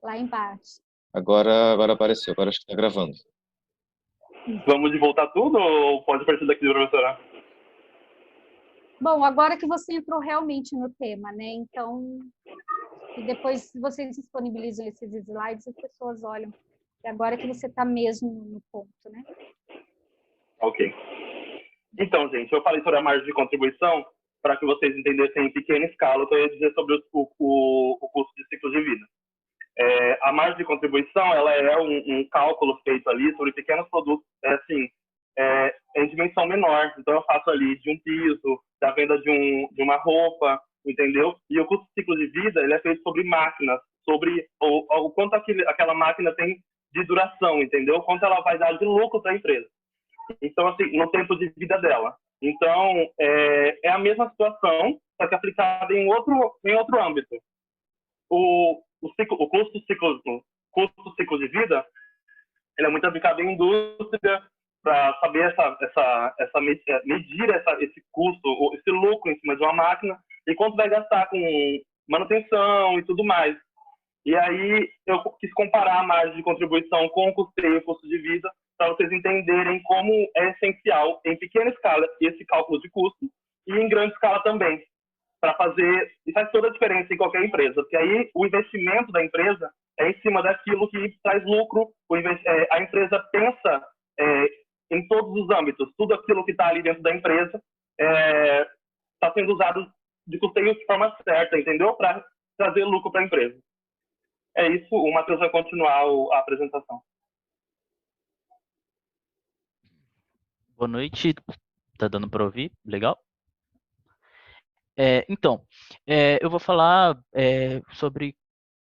lá embaixo. Agora apareceu, agora acho que está gravando. Vamos de voltar tudo ou pode partir daqui, professora? Bom, agora que você entrou realmente no tema, né? Então, e depois vocês disponibilizam esses slides, as pessoas olham. E agora que você está mesmo no ponto, né? Ok. Então, gente, eu falei sobre a margem de contribuição para que vocês entendessem em pequena escala o que eu ia dizer sobre o custo de ciclo de vida. A margem de contribuição ela é um cálculo feito ali sobre pequenos produtos, em dimensão menor. Então, eu faço ali de um piso, da venda de uma roupa, entendeu? E o custo de ciclo de vida ele é feito sobre máquinas, sobre o quanto aquela máquina tem de duração, entendeu? Quanto ela vai dar de lucro para a empresa. Então, assim, no tempo de vida dela. Então, é a mesma situação, só que aplicada em outro âmbito. O custo ciclo de vida ele é muito aplicado em indústria para saber medir esse custo, esse lucro em cima de uma máquina e quanto vai gastar com manutenção e tudo mais. E aí eu quis comparar a margem de contribuição com o custeio e o custo de vida para vocês entenderem como é essencial em pequena escala esse cálculo de custo e em grande escala também, para fazer, e faz toda a diferença em qualquer empresa, porque aí o investimento da empresa é em cima daquilo que traz lucro, a empresa pensa em todos os âmbitos, tudo aquilo que está ali dentro da empresa está sendo usado de custeio de forma certa, entendeu? Para trazer lucro para a empresa. É isso, o Matheus vai continuar a apresentação. Boa noite, tá dando para ouvir? Legal? Então, eu vou falar sobre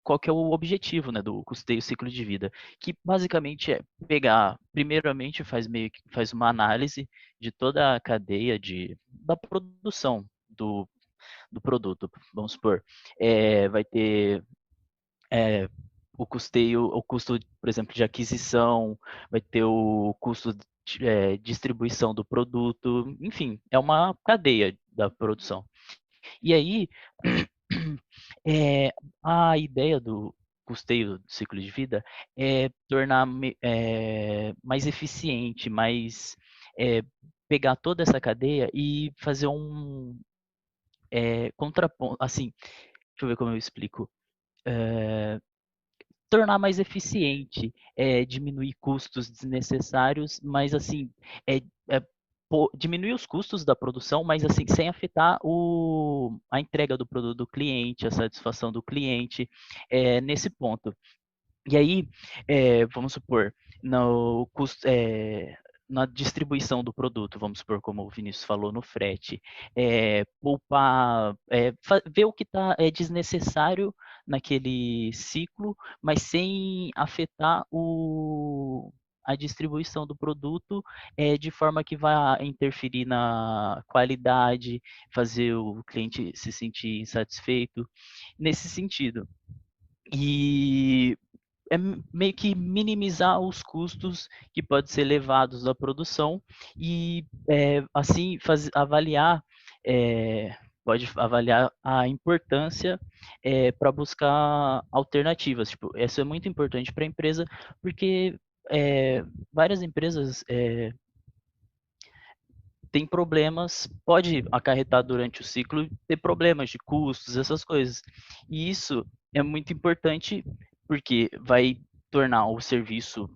qual que é o objetivo, né, do custeio ciclo de vida, que basicamente é pegar, primeiramente faz uma análise de toda a cadeia da produção do produto, vamos supor, vai ter o custo, por exemplo, de aquisição, vai ter o custo de distribuição do produto, enfim, é uma cadeia da produção. E aí, a ideia do custeio do ciclo de vida é tornar mais eficiente, pegar toda essa cadeia e fazer um contraponto, assim, deixa eu ver como eu explico. Tornar mais eficiente, diminuir custos desnecessários, mas assim, é, é, diminuir os custos da produção, mas assim, sem afetar a entrega do produto do cliente, a satisfação do cliente, nesse ponto. E aí, vamos supor, no custo, na distribuição do produto, vamos supor, como o Vinícius falou, no frete, poupar, ver o que é desnecessário naquele ciclo, mas sem afetar a distribuição do produto de forma que vai interferir na qualidade, fazer o cliente se sentir insatisfeito, nesse sentido. E é meio que minimizar os custos que podem ser levados à produção e assim avaliar pode avaliar a importância para buscar alternativas. Tipo, isso é muito importante para a empresa porque várias empresas têm problemas, pode acarretar durante o ciclo ter problemas de custos, essas coisas. E isso é muito importante porque vai tornar o serviço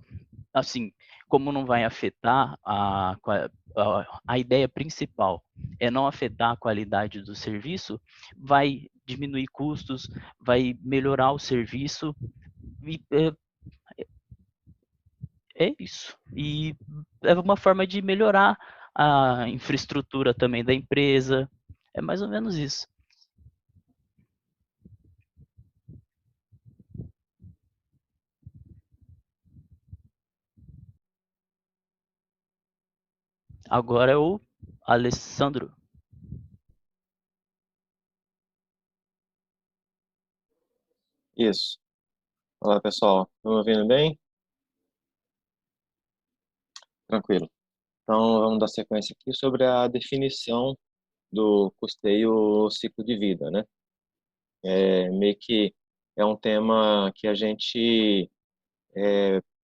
assim, como não vai afetar a ideia principal é não afetar a qualidade do serviço, vai diminuir custos, vai melhorar o serviço e é isso. E é uma forma de melhorar a infraestrutura também da empresa. É mais ou menos isso. Agora é o Alessandro. Isso. Olá, pessoal. Estão me ouvindo bem? Tranquilo. Então, vamos dar sequência aqui sobre a definição do custeio ciclo de vida, né? Meio que é um tema que a gente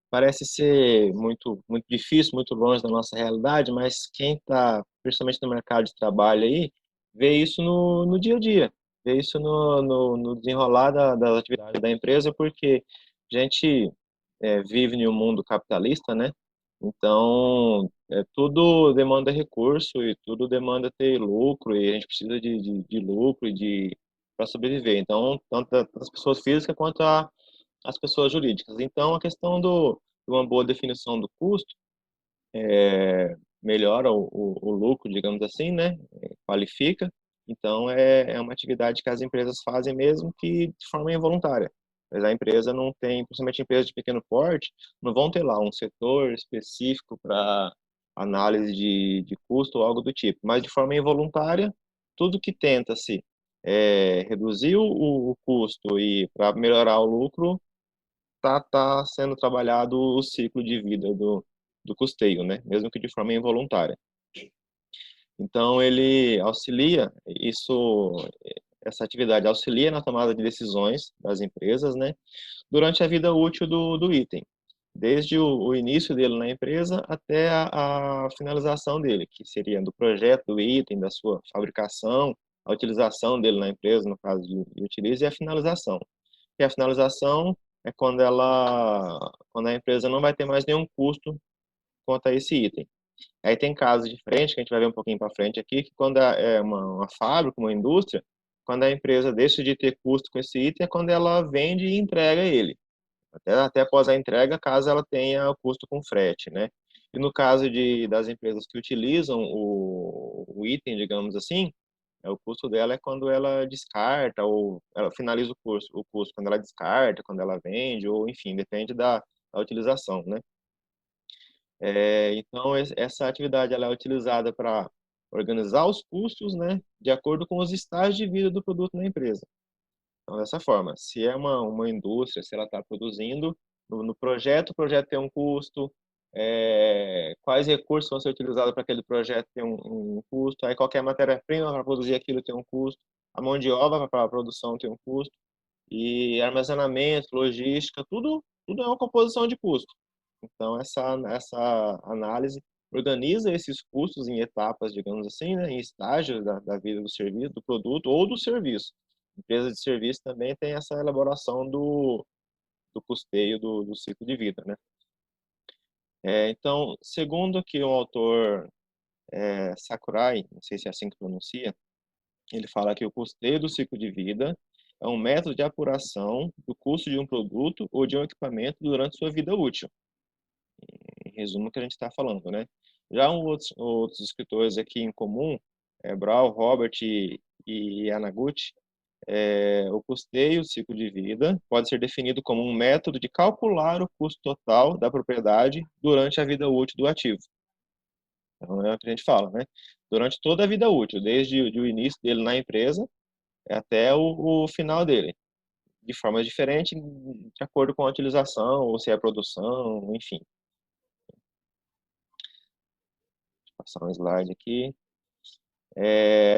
parece ser muito difícil, muito longe da nossa realidade, mas quem está, principalmente no mercado de trabalho aí, vê isso no dia a dia, vê isso no desenrolar das atividades da empresa, porque a gente vive em um mundo capitalista, né? Então, tudo demanda recurso e tudo demanda ter lucro, e a gente precisa de lucro e para sobreviver. Então, tanto as pessoas físicas quanto as pessoas jurídicas. Então, a questão de uma boa definição do custo melhora o lucro, digamos assim, né? Qualifica. Então, é uma atividade que as empresas fazem mesmo que de forma involuntária. Mas a empresa não tem, principalmente empresas de pequeno porte, não vão ter lá um setor específico para análise de custo ou algo do tipo. Mas de forma involuntária, tudo que tenta-se reduzir o custo e para melhorar o lucro, tá sendo trabalhado o ciclo de vida do custeio, né? Mesmo que de forma involuntária. Então, ele auxilia, essa atividade auxilia na tomada de decisões das empresas, né? Durante a vida útil do item. Desde o início dele na empresa até a finalização dele, que seria do projeto do item, da sua fabricação, a utilização dele na empresa, no caso de utilize, e a finalização. E a finalização é quando a empresa não vai ter mais nenhum custo quanto a esse item. Aí tem casos diferentes, que a gente vai ver um pouquinho para frente aqui, que quando é uma fábrica, uma indústria, quando a empresa deixa de ter custo com esse item, é quando ela vende e entrega ele. Até após a entrega, caso ela tenha o custo com frete, né? E no caso das empresas que utilizam o item, digamos assim, o custo dela é quando ela descarta ou ela finaliza o custo quando ela descarta, quando ela vende, ou enfim, depende da utilização, né? Então, essa atividade ela é utilizada para organizar os custos, né, de acordo com os estágios de vida do produto na empresa. Então, dessa forma, se é uma indústria, se ela está produzindo, no projeto, o projeto tem um custo, quais recursos vão ser utilizados para aquele projeto tem um custo, aí qualquer matéria-prima para produzir aquilo tem um custo, a mão de obra para a produção tem um custo, e armazenamento, logística, tudo é uma composição de custo. Então, essa análise organiza esses custos em etapas, digamos assim, né, em estágios da vida do serviço, do produto ou do serviço. Empresa de serviço também tem essa elaboração do custeio do ciclo de vida, né? Então, segundo aqui o autor Sakurai, não sei se é assim que pronuncia, ele fala que o custeio do ciclo de vida é um método de apuração do custo de um produto ou de um equipamento durante sua vida útil. Em resumo, o que a gente está falando, né? Já outros escritores aqui em comum, Brown, Robert e Yanaguchi, o custeio, o ciclo de vida, pode ser definido como um método de calcular o custo total da propriedade durante a vida útil do ativo. Então, é o que a gente fala, né? Durante toda a vida útil, desde o início dele na empresa até o final dele, de formas diferentes, de acordo com a utilização, ou se é produção, enfim. Vou passar um slide aqui.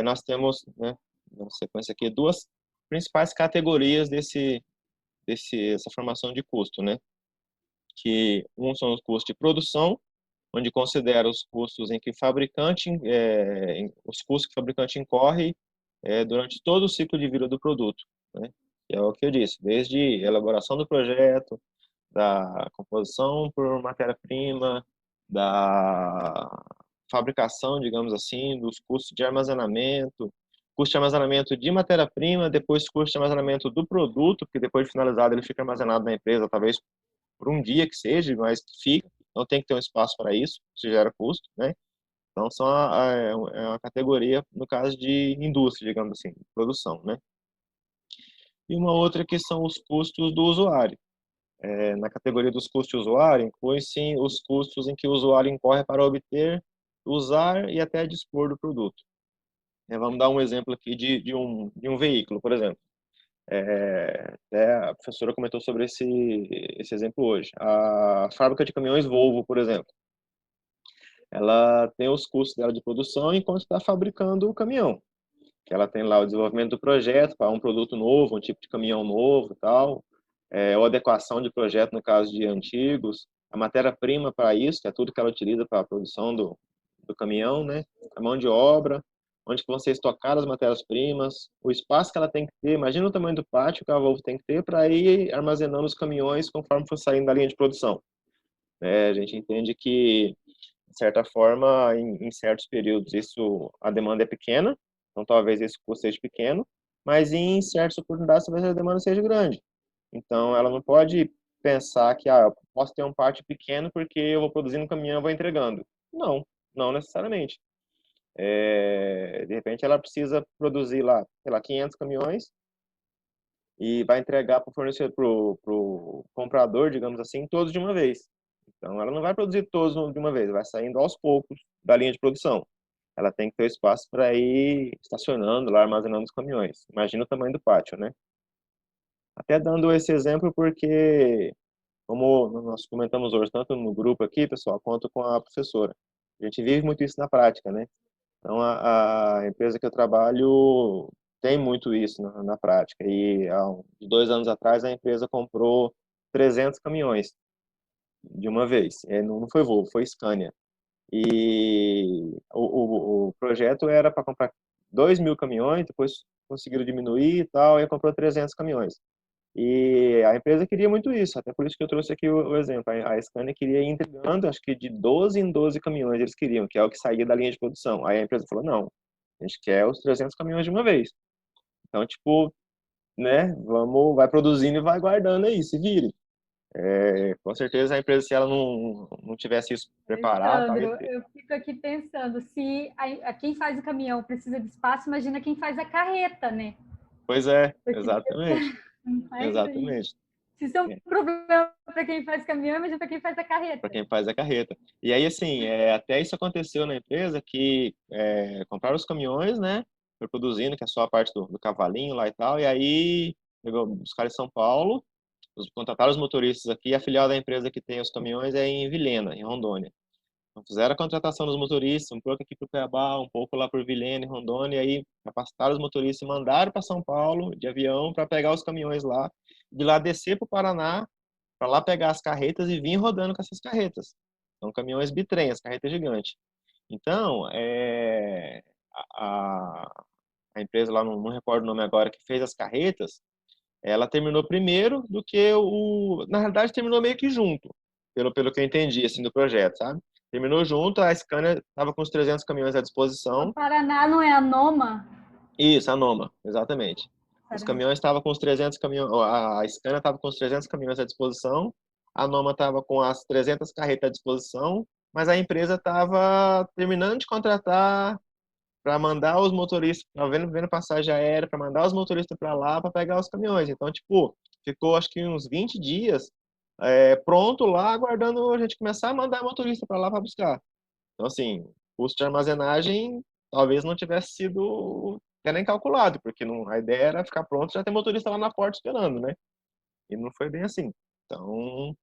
Nós temos, né, na sequência aqui, duas principais categorias dessa formação de custo, né? Que são os custos de produção, onde considera os custos em que o fabricante, os custos que o fabricante incorre durante todo o ciclo de vida do produto, né? Que é o que eu disse, desde a elaboração do projeto, da composição por matéria-prima, da fabricação, digamos assim, dos custos de armazenamento, custo de armazenamento de matéria-prima, depois custo de armazenamento do produto, porque depois de finalizado ele fica armazenado na empresa, talvez por um dia que seja, mas fica, não tem que ter um espaço para isso gera custo, né? Então, é uma categoria, no caso de indústria, digamos assim, produção, né? E uma outra que são os custos do usuário. Na categoria dos custos de usuário, inclui sim os custos em que o usuário incorre para obter, usar e até dispor do produto. Vamos dar um exemplo aqui de um veículo, por exemplo. Até a professora comentou sobre esse exemplo hoje. A fábrica de caminhões Volvo, por exemplo, ela tem os custos dela de produção enquanto está fabricando o caminhão. que ela tem lá o desenvolvimento do projeto para um produto novo, um tipo de caminhão novo e tal, ou adequação de projeto no caso de antigos, a matéria-prima para isso, que é tudo que ela utiliza para a produção do caminhão, né? A mão de obra, onde que vão ser estocadas as matérias-primas, o espaço que ela tem que ter, imagina o tamanho do pátio que a Volvo tem que ter para ir armazenando os caminhões conforme for saindo da linha de produção. A gente entende que, de certa forma, em certos períodos, a demanda é pequena, então talvez esse custo seja pequeno, mas em certas oportunidades talvez a demanda seja grande. Então, ela não pode pensar que eu posso ter um pátio pequeno porque eu vou produzindo um caminhão e vou entregando. Não, não necessariamente. De repente, ela precisa produzir lá, sei lá, 500 caminhões e vai entregar para o fornecedor, para o comprador, digamos assim, todos de uma vez. Então, ela não vai produzir todos de uma vez, vai saindo aos poucos da linha de produção. Ela tem que ter espaço para ir estacionando lá, armazenando os caminhões. Imagina o tamanho do pátio, né? Até dando esse exemplo porque, como nós comentamos hoje, tanto no grupo aqui, pessoal, quanto com a professora, a gente vive muito isso na prática, né? Então, a empresa que eu trabalho tem muito isso na prática. E há 2 anos atrás, a empresa comprou 300 caminhões de uma vez. Não foi Volvo, foi Scania. E o projeto era para comprar 2.000 caminhões, depois conseguiram diminuir e tal, e comprou 300 caminhões. E a empresa queria muito isso, até por isso que eu trouxe aqui o exemplo. A Scania queria ir entregando, acho que de 12 em 12 caminhões eles queriam, que é o que saía da linha de produção. Aí a empresa falou, não, a gente quer os 300 caminhões de uma vez. Então, tipo, né, vai produzindo e vai guardando aí, se vire. Com certeza a empresa, se ela não tivesse isso preparado, Alessandro, eu fico aqui pensando, se quem faz o caminhão precisa de espaço, imagina quem faz a carreta, né? pois é, Porque exatamente, mas aí, exatamente. se isso é um problema para quem faz caminhão, imagina para quem faz a Para carreta. quem faz a carreta. E aí, assim, até isso aconteceu na empresa, que compraram os caminhões, né? Foi produzindo, que é só a parte do cavalinho lá e tal, e aí pegou, buscaram em São Paulo, contrataram os motoristas aqui, a filial da empresa que tem os caminhões é em Vilhena, em Rondônia. Então, fizeram a contratação dos motoristas, um pouco aqui para o Cuiabá, um pouco lá por Vilhena e Rondônia, e aí capacitaram os motoristas e mandaram para São Paulo de avião para pegar os caminhões lá, de lá descer para o Paraná, para lá pegar as carretas e vir rodando com essas carretas. São caminhões bitrem, as carretas gigantes. Então, a, a empresa lá, não recordo o nome agora, que fez as carretas, ela terminou primeiro do que na realidade terminou meio que junto, pelo que eu entendi assim do projeto, sabe? Terminou junto, a Scania estava com os 300 caminhões à O disposição. Paraná não é a Noma? Isso, a Noma, exatamente. Os Paraná. caminhões estavam com os 300 caminhões, a Scania estava com os 300 caminhões à disposição, a Noma estava com as 300 carretas à disposição, mas a empresa estava terminando de contratar para mandar os motoristas, vendo passagem aérea, para mandar os motoristas para lá para pegar os caminhões. Então, tipo, ficou acho que uns 20 dias pronto lá, aguardando a gente começar a mandar motorista para lá para buscar. Então, assim, o custo de armazenagem talvez não tivesse sido até nem calculado, porque a ideia era ficar pronto e já ter motorista lá na porta esperando, né? E não foi bem assim. Então,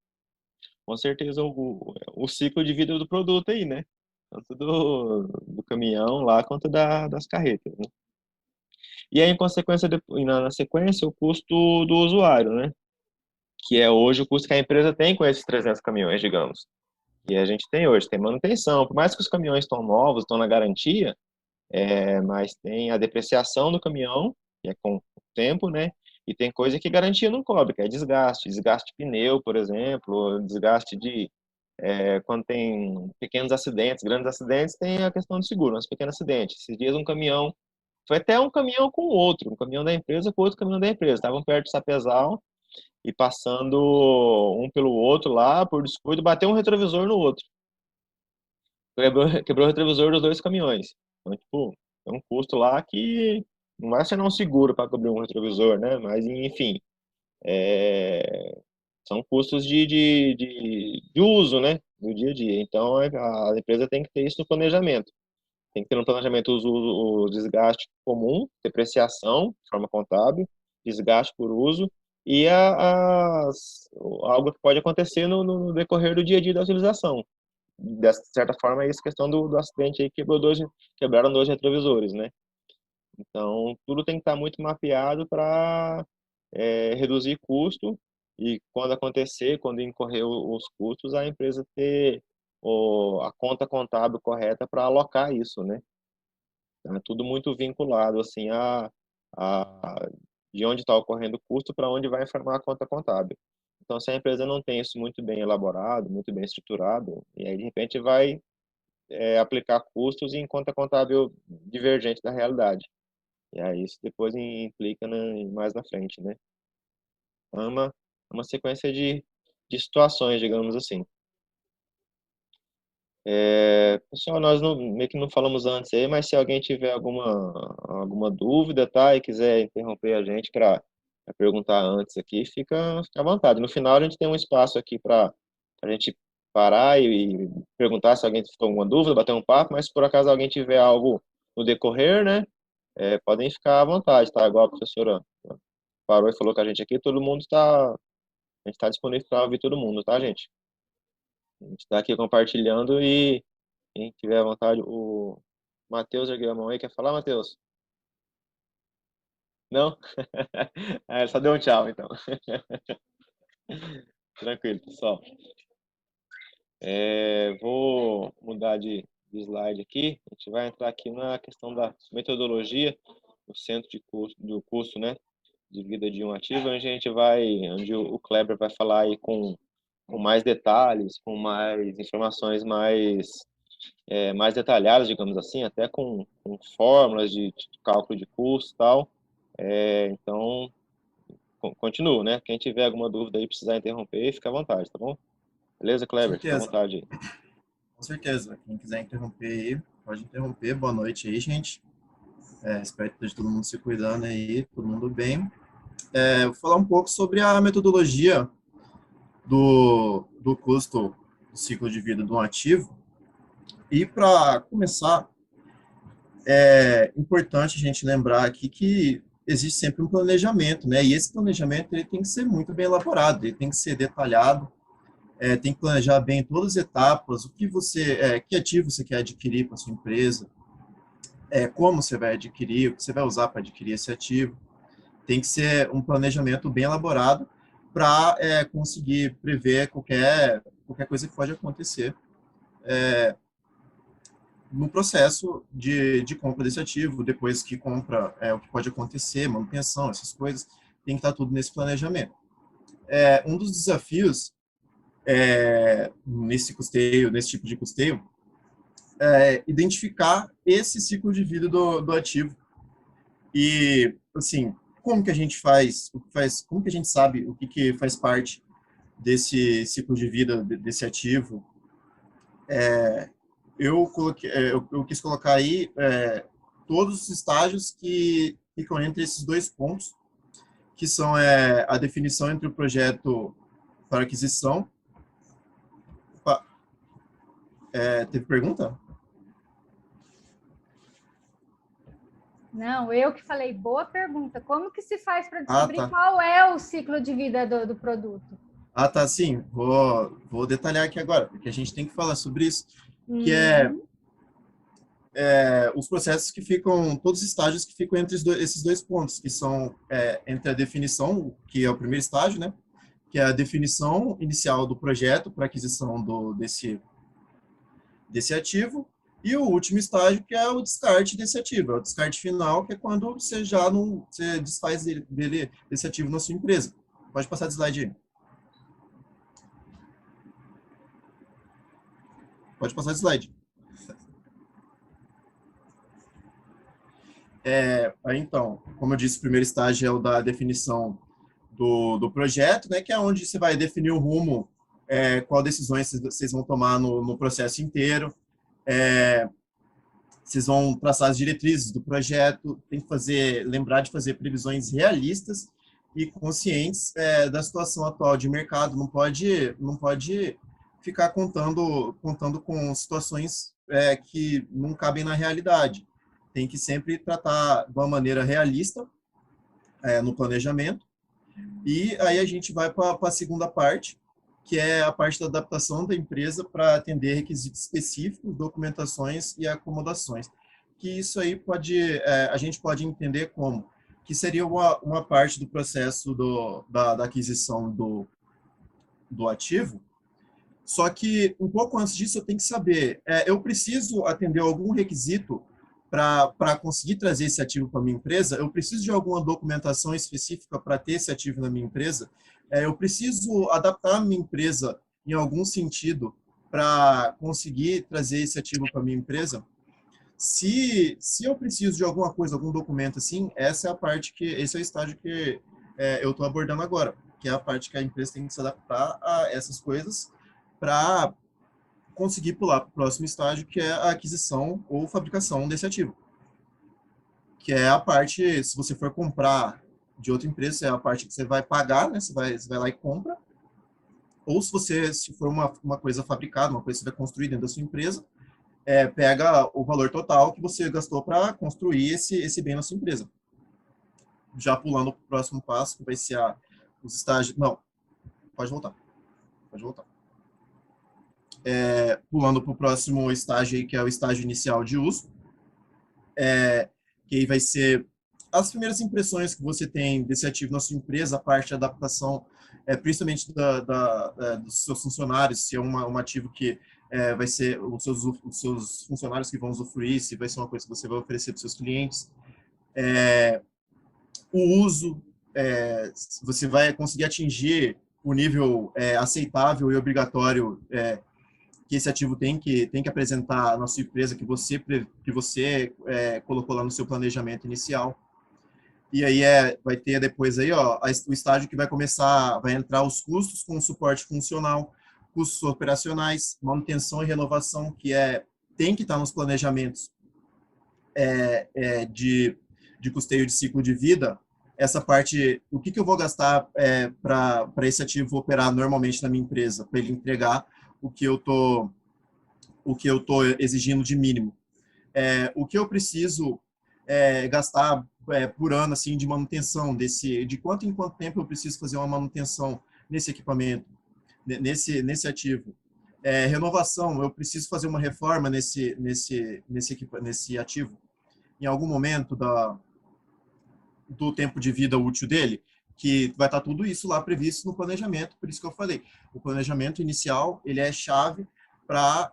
com certeza, o ciclo de vida do produto aí, né? Tanto do caminhão lá quanto das carretas, né? E aí, em consequência, na sequência, o custo do usuário, né? Que é hoje o custo que a empresa tem com esses 300 caminhões, digamos. E a gente tem hoje, tem manutenção. Por mais que os caminhões estão novos, estão na garantia, mas tem a depreciação do caminhão, que é com o tempo, né? E tem coisa que garantia não cobre, que é desgaste de pneu, por exemplo, desgaste quando tem pequenos acidentes, grandes acidentes, tem a questão do seguro, mas pequeno acidente. Esses dias um caminhão, foi até um caminhão com outro, um caminhão da empresa com outro caminhão da empresa, estavam perto de Sapezal e passando um pelo outro lá, por descuido, bateu um retrovisor no outro. Quebrou o retrovisor dos dois caminhões. Então, tipo, é um custo lá que não vai ser não seguro para cobrir um retrovisor, né? Mas, enfim, é, são custos de uso, né? Do dia a dia. Então, a empresa tem que ter isso no planejamento. Tem que ter no planejamento o desgaste comum, depreciação, de forma contábil, desgaste por uso, e algo que pode acontecer no decorrer do dia a dia da utilização. De certa forma, é isso, questão do acidente aí, quebraram dois retrovisores, né? Então, tudo tem que estar muito mapeado para reduzir custo e quando incorrer os custos, a empresa ter a conta contábil correta para alocar isso, né? Então, é tudo muito vinculado, assim, a de onde está ocorrendo o custo para onde vai informar a conta contábil. Então, se a empresa não tem isso muito bem elaborado, muito bem estruturado, e aí, de repente, vai aplicar custos em conta contábil divergente da realidade. E aí isso depois implica mais na frente, né? Então, é uma sequência de situações, digamos assim. Pessoal, nós meio que não falamos antes aí, mas se alguém tiver alguma dúvida, tá, e quiser interromper a gente para perguntar antes aqui, fica à vontade. No final, a gente tem um espaço aqui para a gente parar e perguntar se alguém ficou com alguma dúvida, bater um papo, mas se por acaso alguém tiver algo no decorrer, né, podem ficar à vontade, tá? Igual a professora parou e falou com a gente aqui, a gente está disponível para ouvir todo mundo, tá, gente? A gente está aqui compartilhando e quem tiver à vontade, o Matheus ergueu a mão aí, quer falar, Matheus? Não? Só deu um tchau, então. Tranquilo, pessoal. Vou mudar de slide aqui. A gente vai entrar aqui na questão da metodologia, o centro do custo, né, de vida de um ativo, onde o Kleber vai falar aí com mais detalhes, com mais informações mais detalhadas, digamos assim, até com fórmulas de cálculo de custo e tal. Então, continuo, né? Quem tiver alguma dúvida aí, precisar interromper, fica à vontade, tá bom? Beleza, Com Kleber? Fica à certeza, vontade aí. com certeza. Quem quiser interromper aí, pode interromper. Boa noite aí, gente. Espero que esteja todo mundo se cuidando aí, todo mundo bem. Vou falar um pouco sobre a metodologia do custo do ciclo de vida de um ativo. E para começar, é importante a gente lembrar aqui que existe sempre um planejamento, né? E esse planejamento ele tem que ser muito bem elaborado, ele tem que ser detalhado, tem que planejar bem todas as etapas, que ativo você quer adquirir para sua empresa, como você vai adquirir, o que você vai usar para adquirir esse ativo. Tem que ser um planejamento bem elaborado para conseguir prever qualquer coisa que pode acontecer no processo de compra desse ativo, depois que compra, o que pode acontecer, manutenção, essas coisas, tem que estar tudo nesse planejamento. Um dos desafios nesse tipo de custeio, identificar esse ciclo de vida do ativo. E, assim, como que a gente como que a gente sabe o que faz parte desse ciclo de vida desse ativo? Eu quis colocar aí todos os estágios que ficam entre esses dois pontos, que são a definição entre o projeto para aquisição. Opa, teve pergunta? Não, eu que falei, boa pergunta. Como que se faz para descobrir tá. qual é o ciclo de vida do produto? Tá, sim. Vou detalhar aqui agora, porque a gente tem que falar sobre isso, que os processos que ficam, todos os estágios que ficam entre esses dois pontos, que são entre a definição, que é o primeiro estágio, né, que é a definição inicial do projeto para aquisição desse ativo, e o último estágio, que é o descarte desse ativo, é o descarte final, que é quando você você desfaz desse ativo na sua empresa. Pode passar de slide aí. Pode passar de slide. Então, como eu disse, o primeiro estágio é o da definição do projeto, né, que é onde você vai definir o rumo, qual decisões vocês vão tomar no processo inteiro. Vocês vão traçar as diretrizes do projeto, tem que lembrar de fazer previsões realistas e conscientes da situação atual de mercado. Não pode ficar contando com situações que não cabem na realidade. Tem que sempre tratar de uma maneira realista no planejamento. E aí a gente vai para a segunda parte, que é a parte da adaptação da empresa para atender requisitos específicos, documentações e acomodações, que isso aí a gente pode entender como que seria uma parte do processo da aquisição do ativo. Só que, um pouco antes disso, eu tenho que saber, eu preciso atender algum requisito para conseguir trazer esse ativo para a minha empresa? Eu preciso de alguma documentação específica para ter esse ativo na minha empresa? Eu preciso adaptar a minha empresa em algum sentido para conseguir trazer esse ativo para a minha empresa? Se eu preciso de alguma coisa, algum documento assim, essa é a parte esse é o estágio que eu estou abordando agora, que é a parte que a empresa tem que se adaptar a essas coisas para conseguir pular para o próximo estágio, que é a aquisição ou fabricação desse ativo. Que é a parte, se você for comprar de outra empresa, é a parte que você vai pagar, né? Você vai lá e compra. Ou se for uma coisa fabricada, uma coisa que você vai construir dentro da sua empresa, pega o valor total que você gastou para construir esse bem na sua empresa. Já pulando para o próximo passo, que vai ser os estágios... Não, pode voltar. Pulando para o próximo estágio, aí, que é o estágio inicial de uso, que aí vai ser as primeiras impressões que você tem desse ativo na sua empresa, a parte de adaptação, principalmente dos seus funcionários, se é um ativo que vai ser os seus funcionários que vão usufruir, se vai ser uma coisa que você vai oferecer para os seus clientes. O uso, você vai conseguir atingir o nível aceitável e obrigatório que esse ativo tem que apresentar na sua empresa, que você colocou lá no seu planejamento inicial. E aí vai ter depois aí, o estágio que vai entrar os custos com suporte funcional, custos operacionais, manutenção e renovação, que tem que estar nos planejamentos de custeio de ciclo de vida. Essa parte, o que eu vou gastar para esse ativo operar normalmente na minha empresa, para ele entregar o que eu tô exigindo de mínimo. O que eu preciso gastar por ano assim de manutenção de quanto em quanto tempo eu preciso fazer uma manutenção nesse equipamento, nesse ativo. Renovação, eu preciso fazer uma reforma nesse ativo em algum momento do tempo de vida útil dele, que vai estar tudo isso lá previsto no planejamento. Por isso que eu falei, o planejamento inicial ele é chave para,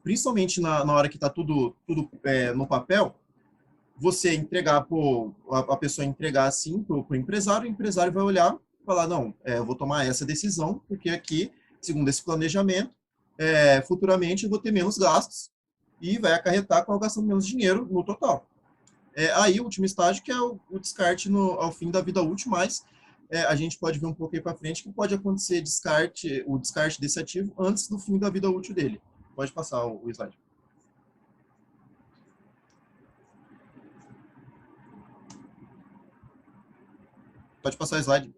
principalmente na hora que está tudo no papel, você entregar, a pessoa entregar assim para o empresário vai olhar e falar, não, eu vou tomar essa decisão, porque aqui, segundo esse planejamento, futuramente eu vou ter menos gastos e vai acarretar com eu gastando menos dinheiro no total. Aí o último estágio, que é o descarte ao fim da vida útil, mas a gente pode ver um pouco aí para frente que pode acontecer o descarte desse ativo antes do fim da vida útil dele. Pode passar o slide. Pode passar o slide.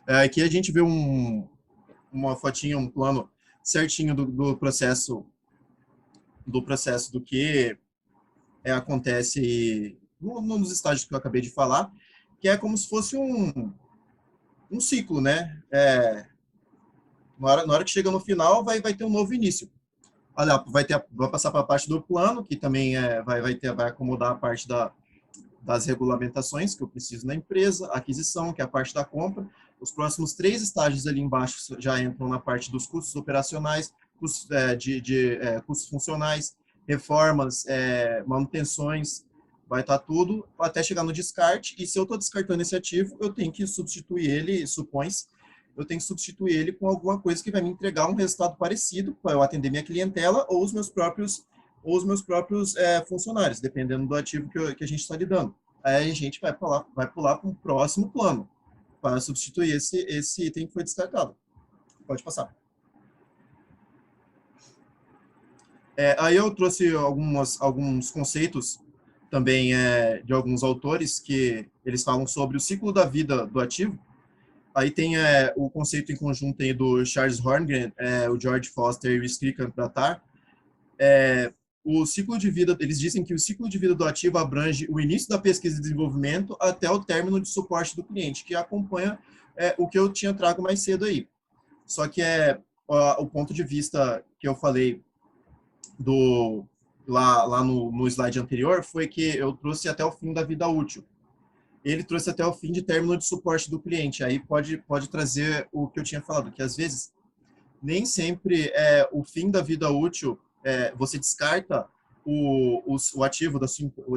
Aqui a gente vê uma fotinha, um plano certinho do processo do que acontece nos estágios que eu acabei de falar, que é como se fosse um ciclo, né? Na hora que chega no final, vai ter um novo início. Olha, vai passar para a parte do plano, que também vai acomodar a parte das regulamentações que eu preciso na empresa, aquisição, que é a parte da compra. Os próximos 3 estágios ali embaixo já entram na parte dos custos operacionais, custos, custos funcionais, reformas, manutenções, vai estar tudo até chegar no descarte. E se eu estou descartando esse ativo, eu tenho que substituir ele, eu tenho que substituir ele com alguma coisa que vai me entregar um resultado parecido para eu atender minha clientela ou os meus próprios funcionários, dependendo do ativo que a gente está lidando. Aí a gente vai pular para um próximo plano para substituir esse item que foi descartado. Pode passar. Aí eu trouxe alguns conceitos também de alguns autores que eles falam sobre o ciclo da vida do ativo. Aí tem o conceito em conjunto aí do Charles Horngren, o George Foster e o Srikant Datar. O ciclo de vida, eles dizem que o ciclo de vida do ativo abrange o início da pesquisa e desenvolvimento até o término de suporte do cliente, que acompanha o que eu tinha trago mais cedo aí. Só que o ponto de vista que eu falei lá no slide anterior foi que eu trouxe até o fim da vida útil. Ele trouxe até o fim de término de suporte do cliente. Aí pode trazer o que eu tinha falado, que às vezes nem sempre o fim da vida útil, você descarta o ativo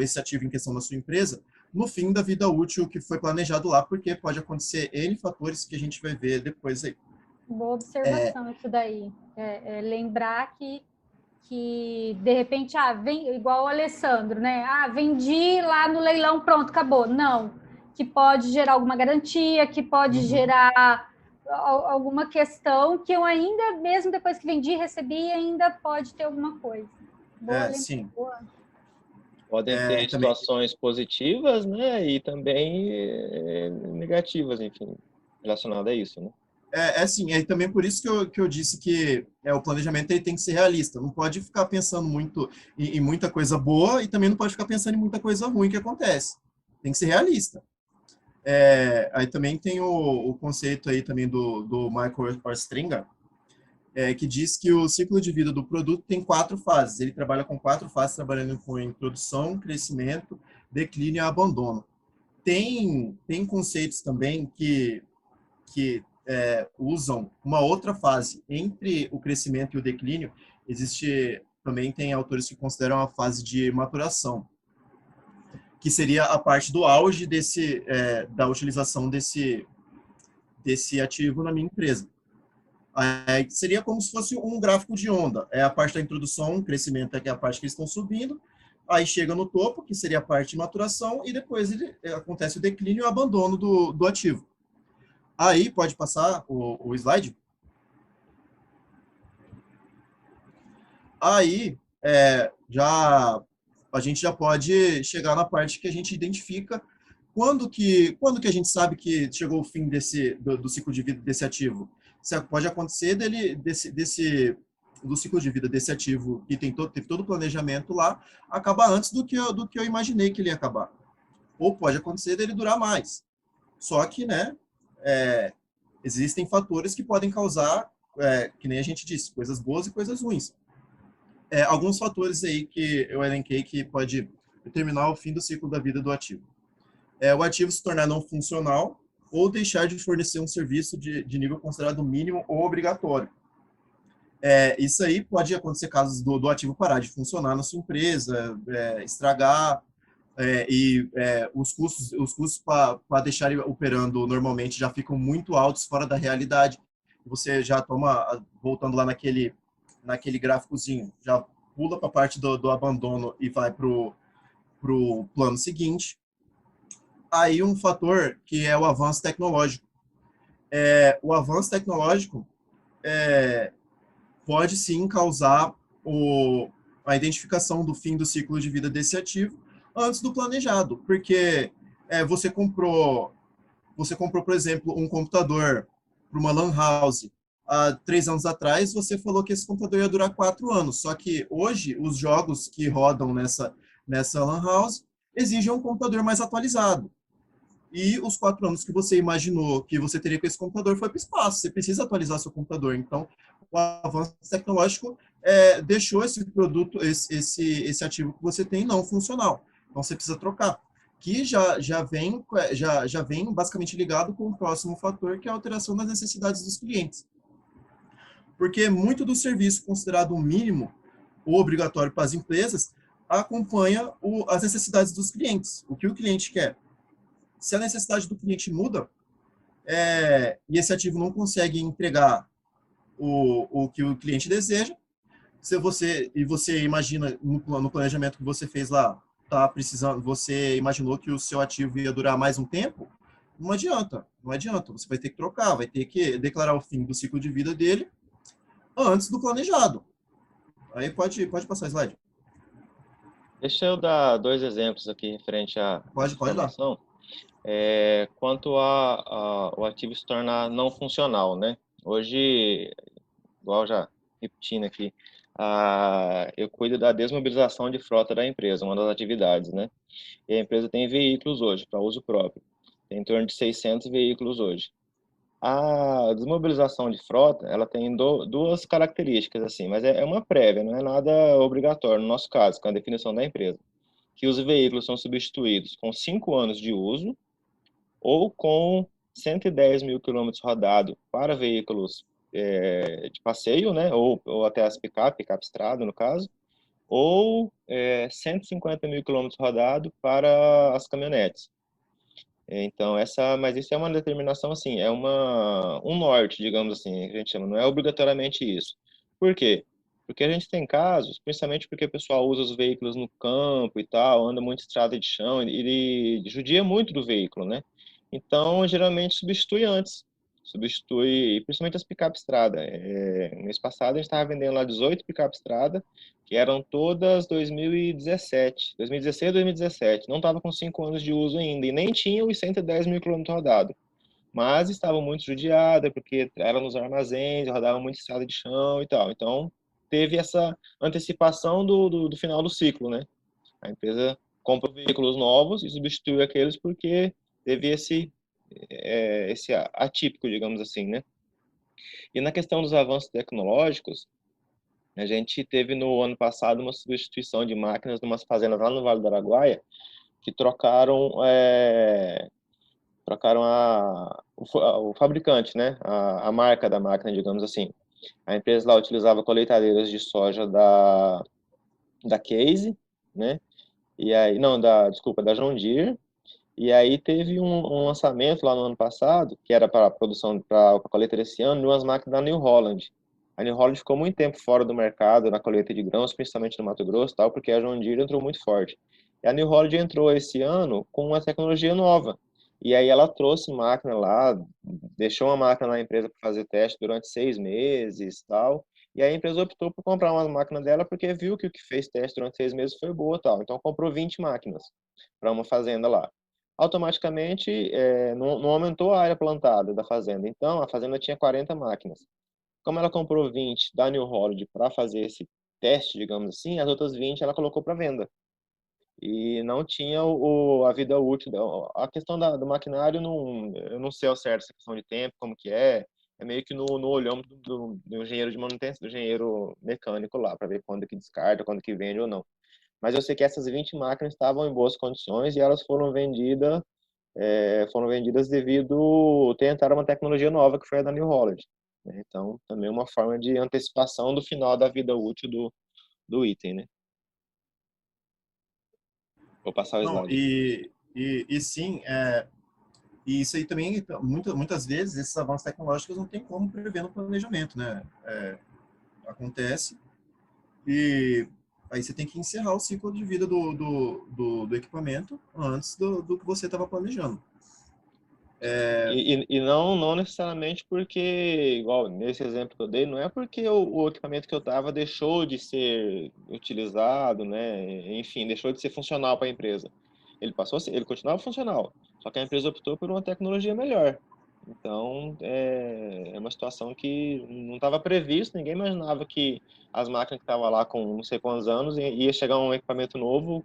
esse ativo em questão da sua empresa no fim da vida útil que foi planejado lá, porque pode acontecer N fatores que a gente vai ver depois aí. Boa observação isso daí. Lembrar que de repente, vem igual o Alessandro, né? Vendi lá no leilão, pronto, acabou. Não, que pode gerar alguma garantia, que pode gerar alguma questão que eu ainda, mesmo depois que vendi, recebi, ainda pode ter alguma coisa. Boa, Sim. Boa. Podem ter situações positivas, né? E também negativas, enfim, relacionadas a isso, né? Sim, é também por isso que eu disse que o planejamento ele tem que ser realista. Não pode ficar pensando muito em muita coisa boa e também não pode ficar pensando em muita coisa ruim que acontece. Tem que ser realista. Aí também tem o conceito aí também do Michael Ostrander, que diz que o ciclo de vida do produto tem 4 fases. Ele trabalha com 4 fases, trabalhando com introdução, crescimento, declínio e abandono. Tem conceitos também que usam uma outra fase entre o crescimento e o declínio. Também tem autores que consideram a fase de maturação, que seria a parte do auge da utilização desse ativo na minha empresa. Aí seria como se fosse um gráfico de onda. É a parte da introdução, crescimento que é a parte que eles estão subindo, aí chega no topo, que seria a parte de maturação, e depois acontece o declínio e o abandono do ativo. Aí, pode passar o slide. Aí, a gente já pode chegar na parte que a gente identifica quando que a gente sabe que chegou o fim do ciclo de vida desse ativo. Pode acontecer do ciclo de vida desse ativo que teve todo o planejamento lá, acabar antes do que eu imaginei que ele ia acabar. Ou pode acontecer dele durar mais. Só que, né, existem fatores que podem causar, que nem a gente disse, coisas boas e coisas ruins. Alguns fatores aí que eu elenquei que pode determinar o fim do ciclo da vida do ativo. O ativo se tornar não funcional ou deixar de fornecer um serviço de nível considerado mínimo ou obrigatório. Isso aí pode acontecer casos do ativo parar de funcionar na sua empresa, estragar, os custos para deixar ele operando normalmente já ficam muito altos, fora da realidade. Você já voltando lá naquele gráficozinho, já pula para a parte do abandono e vai para o plano seguinte. Aí um fator que é o avanço tecnológico. O avanço tecnológico pode sim causar a identificação do fim do ciclo de vida desse ativo antes do planejado, porque você comprou, por exemplo, um computador para uma LAN house há 3 anos atrás, você falou que esse computador ia durar 4 anos, só que hoje os jogos que rodam nessa LAN house exigem um computador mais atualizado. E os 4 anos que você imaginou que você teria com esse computador foi para o espaço. Você precisa atualizar seu computador. Então, o avanço tecnológico deixou esse produto, esse ativo que você tem não funcional. Então, você precisa trocar. Que já vem basicamente ligado com o próximo fator, que é a alteração das necessidades dos clientes. Porque muito do serviço considerado um mínimo ou obrigatório para as empresas acompanha as necessidades dos clientes. O que o cliente quer? Se a necessidade do cliente muda e esse ativo não consegue entregar o que o cliente deseja, você imagina no planejamento que você fez lá, tá precisando, você imaginou que o seu ativo ia durar mais um tempo, não adianta, você vai ter que trocar, vai ter que declarar o fim do ciclo de vida dele antes do planejado. Aí pode passar o slide. Deixa eu dar 2 exemplos aqui referente à informação. Quanto o ativo se tornar não funcional, né? Hoje, igual já repetindo aqui, eu cuido da desmobilização de frota da empresa, uma das atividades, né? E a empresa tem veículos hoje para uso próprio, tem em torno de 600 veículos hoje. A desmobilização de frota, ela tem duas características, assim, mas é uma prévia, não é nada obrigatório, no nosso caso, com a definição da empresa, que os veículos são substituídos com 5 anos de uso ou com 110 mil quilômetros rodados para veículos de passeio, né, ou até as picape estrada, no caso, ou 150 mil quilômetros rodados para as caminhonetes. Então, mas isso é uma determinação, assim, um norte, digamos assim, que a gente chama, não é obrigatoriamente isso. Por quê? Porque a gente tem casos, principalmente porque o pessoal usa os veículos no campo e tal, anda muito em estrada de chão, e ele judia muito do veículo, né? Então, geralmente substitui antes, principalmente as picape estrada. No mês passado, a gente estava vendendo lá 18 picape estrada, que eram todas 2016 2017. Não estava com 5 anos de uso ainda, e nem tinha os 110 mil quilômetros rodados. Mas estavam muito judiadas, porque eram nos armazéns, rodavam muito estrada de chão e tal. Então, teve essa antecipação do final do ciclo, né? A empresa compra veículos novos e substitui aqueles porque teve esse atípico, digamos assim, né? E na questão dos avanços tecnológicos, a gente teve no ano passado uma substituição de máquinas de umas fazendas lá no Vale do Araguaia que trocaram o fabricante, né? A marca da máquina, digamos assim. A empresa lá utilizava colheitadeiras de soja da Case, né? E aí, não, desculpa, da John Deere. E aí teve um lançamento lá no ano passado, que era para a produção, para a colheita desse ano, de umas máquinas da New Holland. A New Holland ficou muito tempo fora do mercado na colheita de grãos, principalmente no Mato Grosso, tal, porque a John Deere entrou muito forte. E a New Holland entrou esse ano com uma tecnologia nova. E aí ela trouxe máquina lá, deixou uma máquina na empresa para fazer teste durante 6 meses, tal. E aí a empresa optou por comprar uma máquina dela porque viu que o que fez teste durante 6 meses foi boa, tal. Então comprou 20 máquinas para uma fazenda lá. Automaticamente não aumentou a área plantada da fazenda. Então, a fazenda tinha 40 máquinas. Como ela comprou 20 da New Holland para fazer esse teste, digamos assim, as outras 20 ela colocou para venda. E não tinha a vida útil. A questão do maquinário, eu não sei ao certo essa questão de tempo, como que é. É meio que no olhão do engenheiro de manutenção, do engenheiro mecânico lá, para ver quando que descarta, quando que vende ou não. Mas eu sei que essas 20 máquinas estavam em boas condições e elas foram vendidas devido tentar uma tecnologia nova que foi a da New Holland, né? Então, também uma forma de antecipação do final da vida útil do item, né? Vou passar o Não, slide. e sim, e isso aí também, muitas vezes, esses avanços tecnológicos não tem como prever no planejamento, né? Acontece e aí você tem que encerrar o ciclo de vida do equipamento antes do que você estava planejando. E não necessariamente porque, igual nesse exemplo que eu dei, não é porque o equipamento que eu estava deixou de ser utilizado, né? Enfim, deixou de ser funcional para a empresa. Ele continuava funcional, só que a empresa optou por uma tecnologia melhor. Então, é uma situação que não estava previsto, ninguém imaginava que as máquinas que estavam lá com não sei quantos anos ia chegar um equipamento novo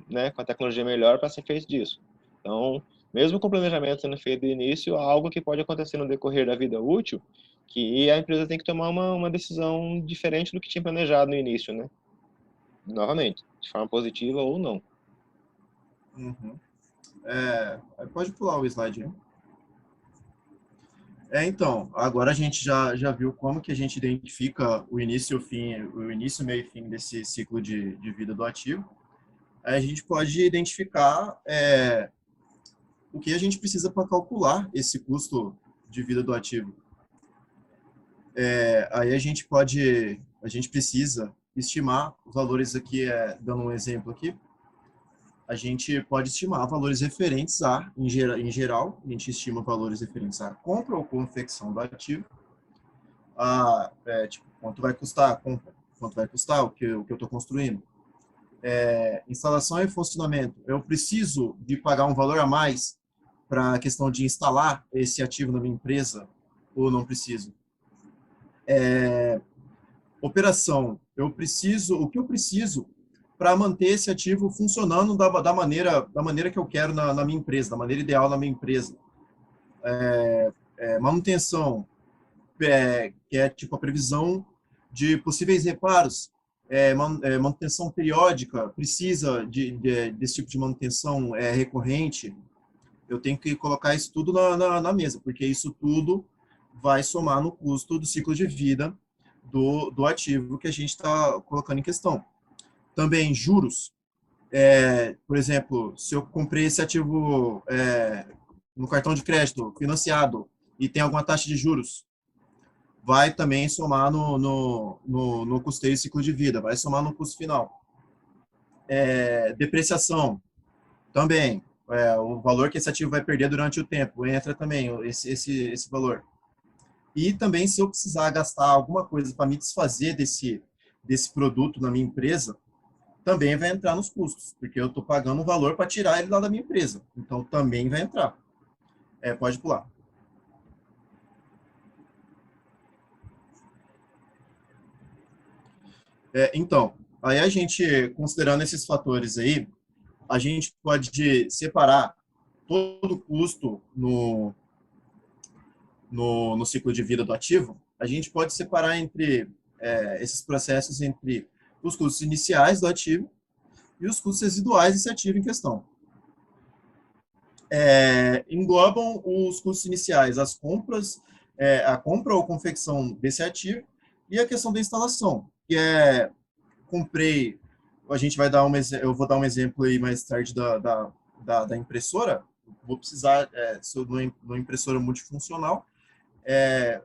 né, com a tecnologia melhor para ser feito disso. Então, mesmo com o planejamento sendo feito no início, algo que pode acontecer no decorrer da vida útil, que a empresa tem que tomar uma decisão diferente do que tinha planejado no início, né? Novamente, de forma positiva ou não. Uhum. Pode pular o slide aí. Então, agora a gente já viu como que a gente identifica o início, meio e fim desse ciclo de vida do ativo. Aí a gente pode identificar o que a gente precisa para calcular esse custo de vida do ativo. Aí a gente precisa estimar os valores aqui, dando um exemplo aqui, a gente pode estimar valores referentes em geral, a gente estima valores referentes à compra ou confecção do ativo, tipo, quanto vai custar a compra, quanto vai custar o que eu estou construindo. Instalação e funcionamento, eu preciso de pagar um valor a mais para a questão de instalar esse ativo na minha empresa ou não preciso? Operação, o que eu preciso para manter esse ativo funcionando da maneira que eu quero na minha empresa, da maneira ideal na minha empresa. manutenção, que é tipo a previsão de possíveis reparos, manutenção periódica, precisa desse tipo de manutenção recorrente, eu tenho que colocar isso tudo na mesa, porque isso tudo vai somar no custo do ciclo de vida do ativo que a gente está colocando em questão. Também juros, por exemplo, se eu comprei esse ativo no cartão de crédito financiado e tem alguma taxa de juros, vai também somar no custeio e ciclo de vida, vai somar no custo final. Depreciação, também, o valor que esse ativo vai perder durante o tempo, entra também esse valor. E também, se eu precisar gastar alguma coisa para me desfazer desse produto na minha empresa, também vai entrar nos custos, porque eu estou pagando um valor para tirar ele lá da minha empresa. Então, também vai entrar. Pode pular. Então, aí a gente, considerando esses fatores aí, a gente pode separar todo o custo no ciclo de vida do ativo. A gente pode separar entre esses processos entre os custos iniciais do ativo e os custos residuais desse ativo em questão. Englobam os custos iniciais, as compras, a compra ou confecção desse ativo e a questão da instalação, que comprei, eu vou dar um exemplo aí mais tarde da impressora, vou precisar, se eu numa impressora multifuncional,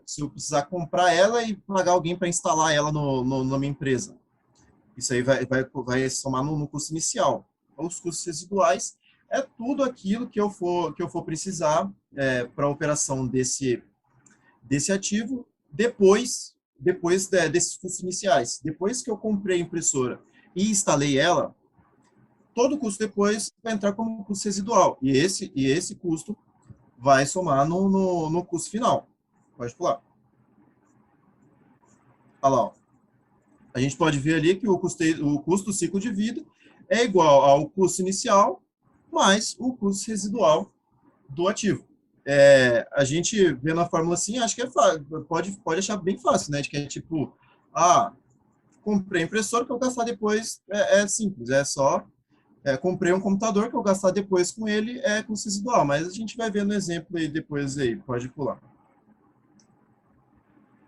se eu precisar comprar ela e pagar alguém para instalar ela na minha empresa. Isso aí vai somar no custo inicial. Os custos residuais é tudo aquilo que eu for precisar para a operação desse ativo depois desses custos iniciais. Depois que eu comprei a impressora e instalei ela, todo o custo depois vai entrar como custo residual. E esse custo vai somar no custo final. Pode pular. Olha lá, ó. A gente pode ver ali que o custo do ciclo de vida é igual ao custo inicial mais o custo residual do ativo. A gente vê na fórmula assim, acho que pode achar bem fácil, né? De que é tipo, comprei impressora que eu gastar depois, é simples, só comprei um computador que eu gastar depois com ele é custo residual, mas a gente vai ver no exemplo aí depois aí, pode pular.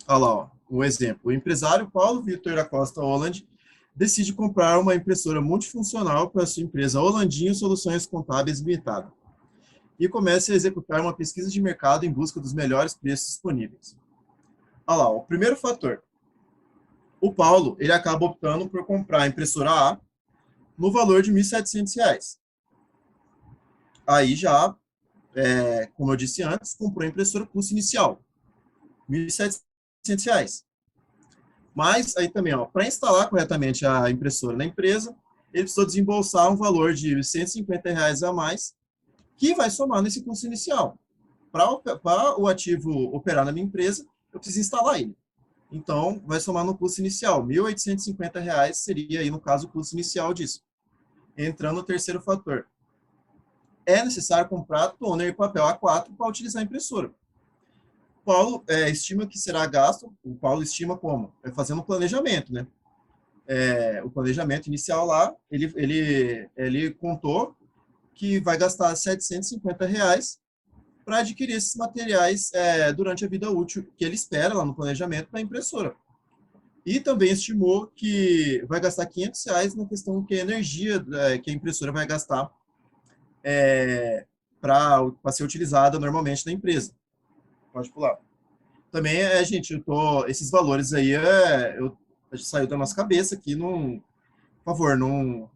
Olha lá, ó, um exemplo. O empresário Paulo Vitor da Costa Holland decide comprar uma impressora multifuncional para a sua empresa Holandinho Soluções Contábeis Limitada e começa a executar uma pesquisa de mercado em busca dos melhores preços disponíveis. Olha lá, o primeiro fator. O Paulo, ele acaba optando por comprar a impressora A no valor de R$ 1.700. Aí já, como eu disse antes, comprou a impressora custo inicial, R$ 1.700. Mas aí também, para instalar corretamente a impressora na empresa, ele precisou desembolsar um valor de R$ 150 a mais, que vai somar nesse custo inicial. Para o ativo operar na minha empresa, eu preciso instalar ele. Então, vai somar no custo inicial. R$ 1.850 seria, aí, no caso, o custo inicial disso. Entrando no terceiro fator. É necessário comprar toner e papel A4 para utilizar a impressora. Paulo estima que será gasto, o Paulo estima como? Fazendo um planejamento, né? O planejamento inicial lá, ele contou que vai gastar R$ 750 para adquirir esses materiais durante a vida útil que ele espera lá no planejamento para a impressora. E também estimou que vai gastar R$ 500 na questão que a energia que a impressora vai gastar para ser utilizada normalmente na empresa. Pode pular. Também, gente, esses valores aí, saiu da nossa cabeça aqui, por favor, não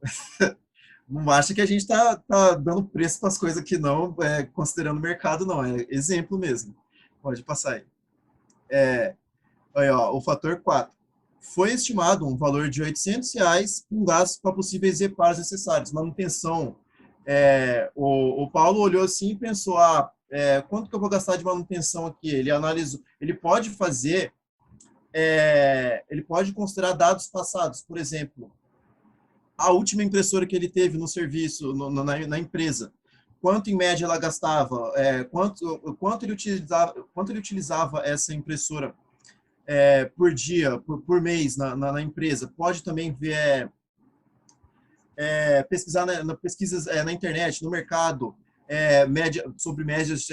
acha que a gente tá dando preço para as coisas aqui não, considerando o mercado, não, é exemplo mesmo. Pode passar aí. Aí, ó, o fator 4. Foi estimado um valor de R$ 800 com gastos para possíveis reparos necessários, manutenção. O Paulo olhou assim e pensou, quanto que eu vou gastar de manutenção aqui? Ele analisou, ele pode considerar dados passados, por exemplo, a última impressora que ele teve no serviço, na empresa, quanto em média ela gastava, quanto ele utilizava essa impressora por dia, por mês na empresa. Pode também ver, pesquisar pesquisas na internet, no mercado, sobre médias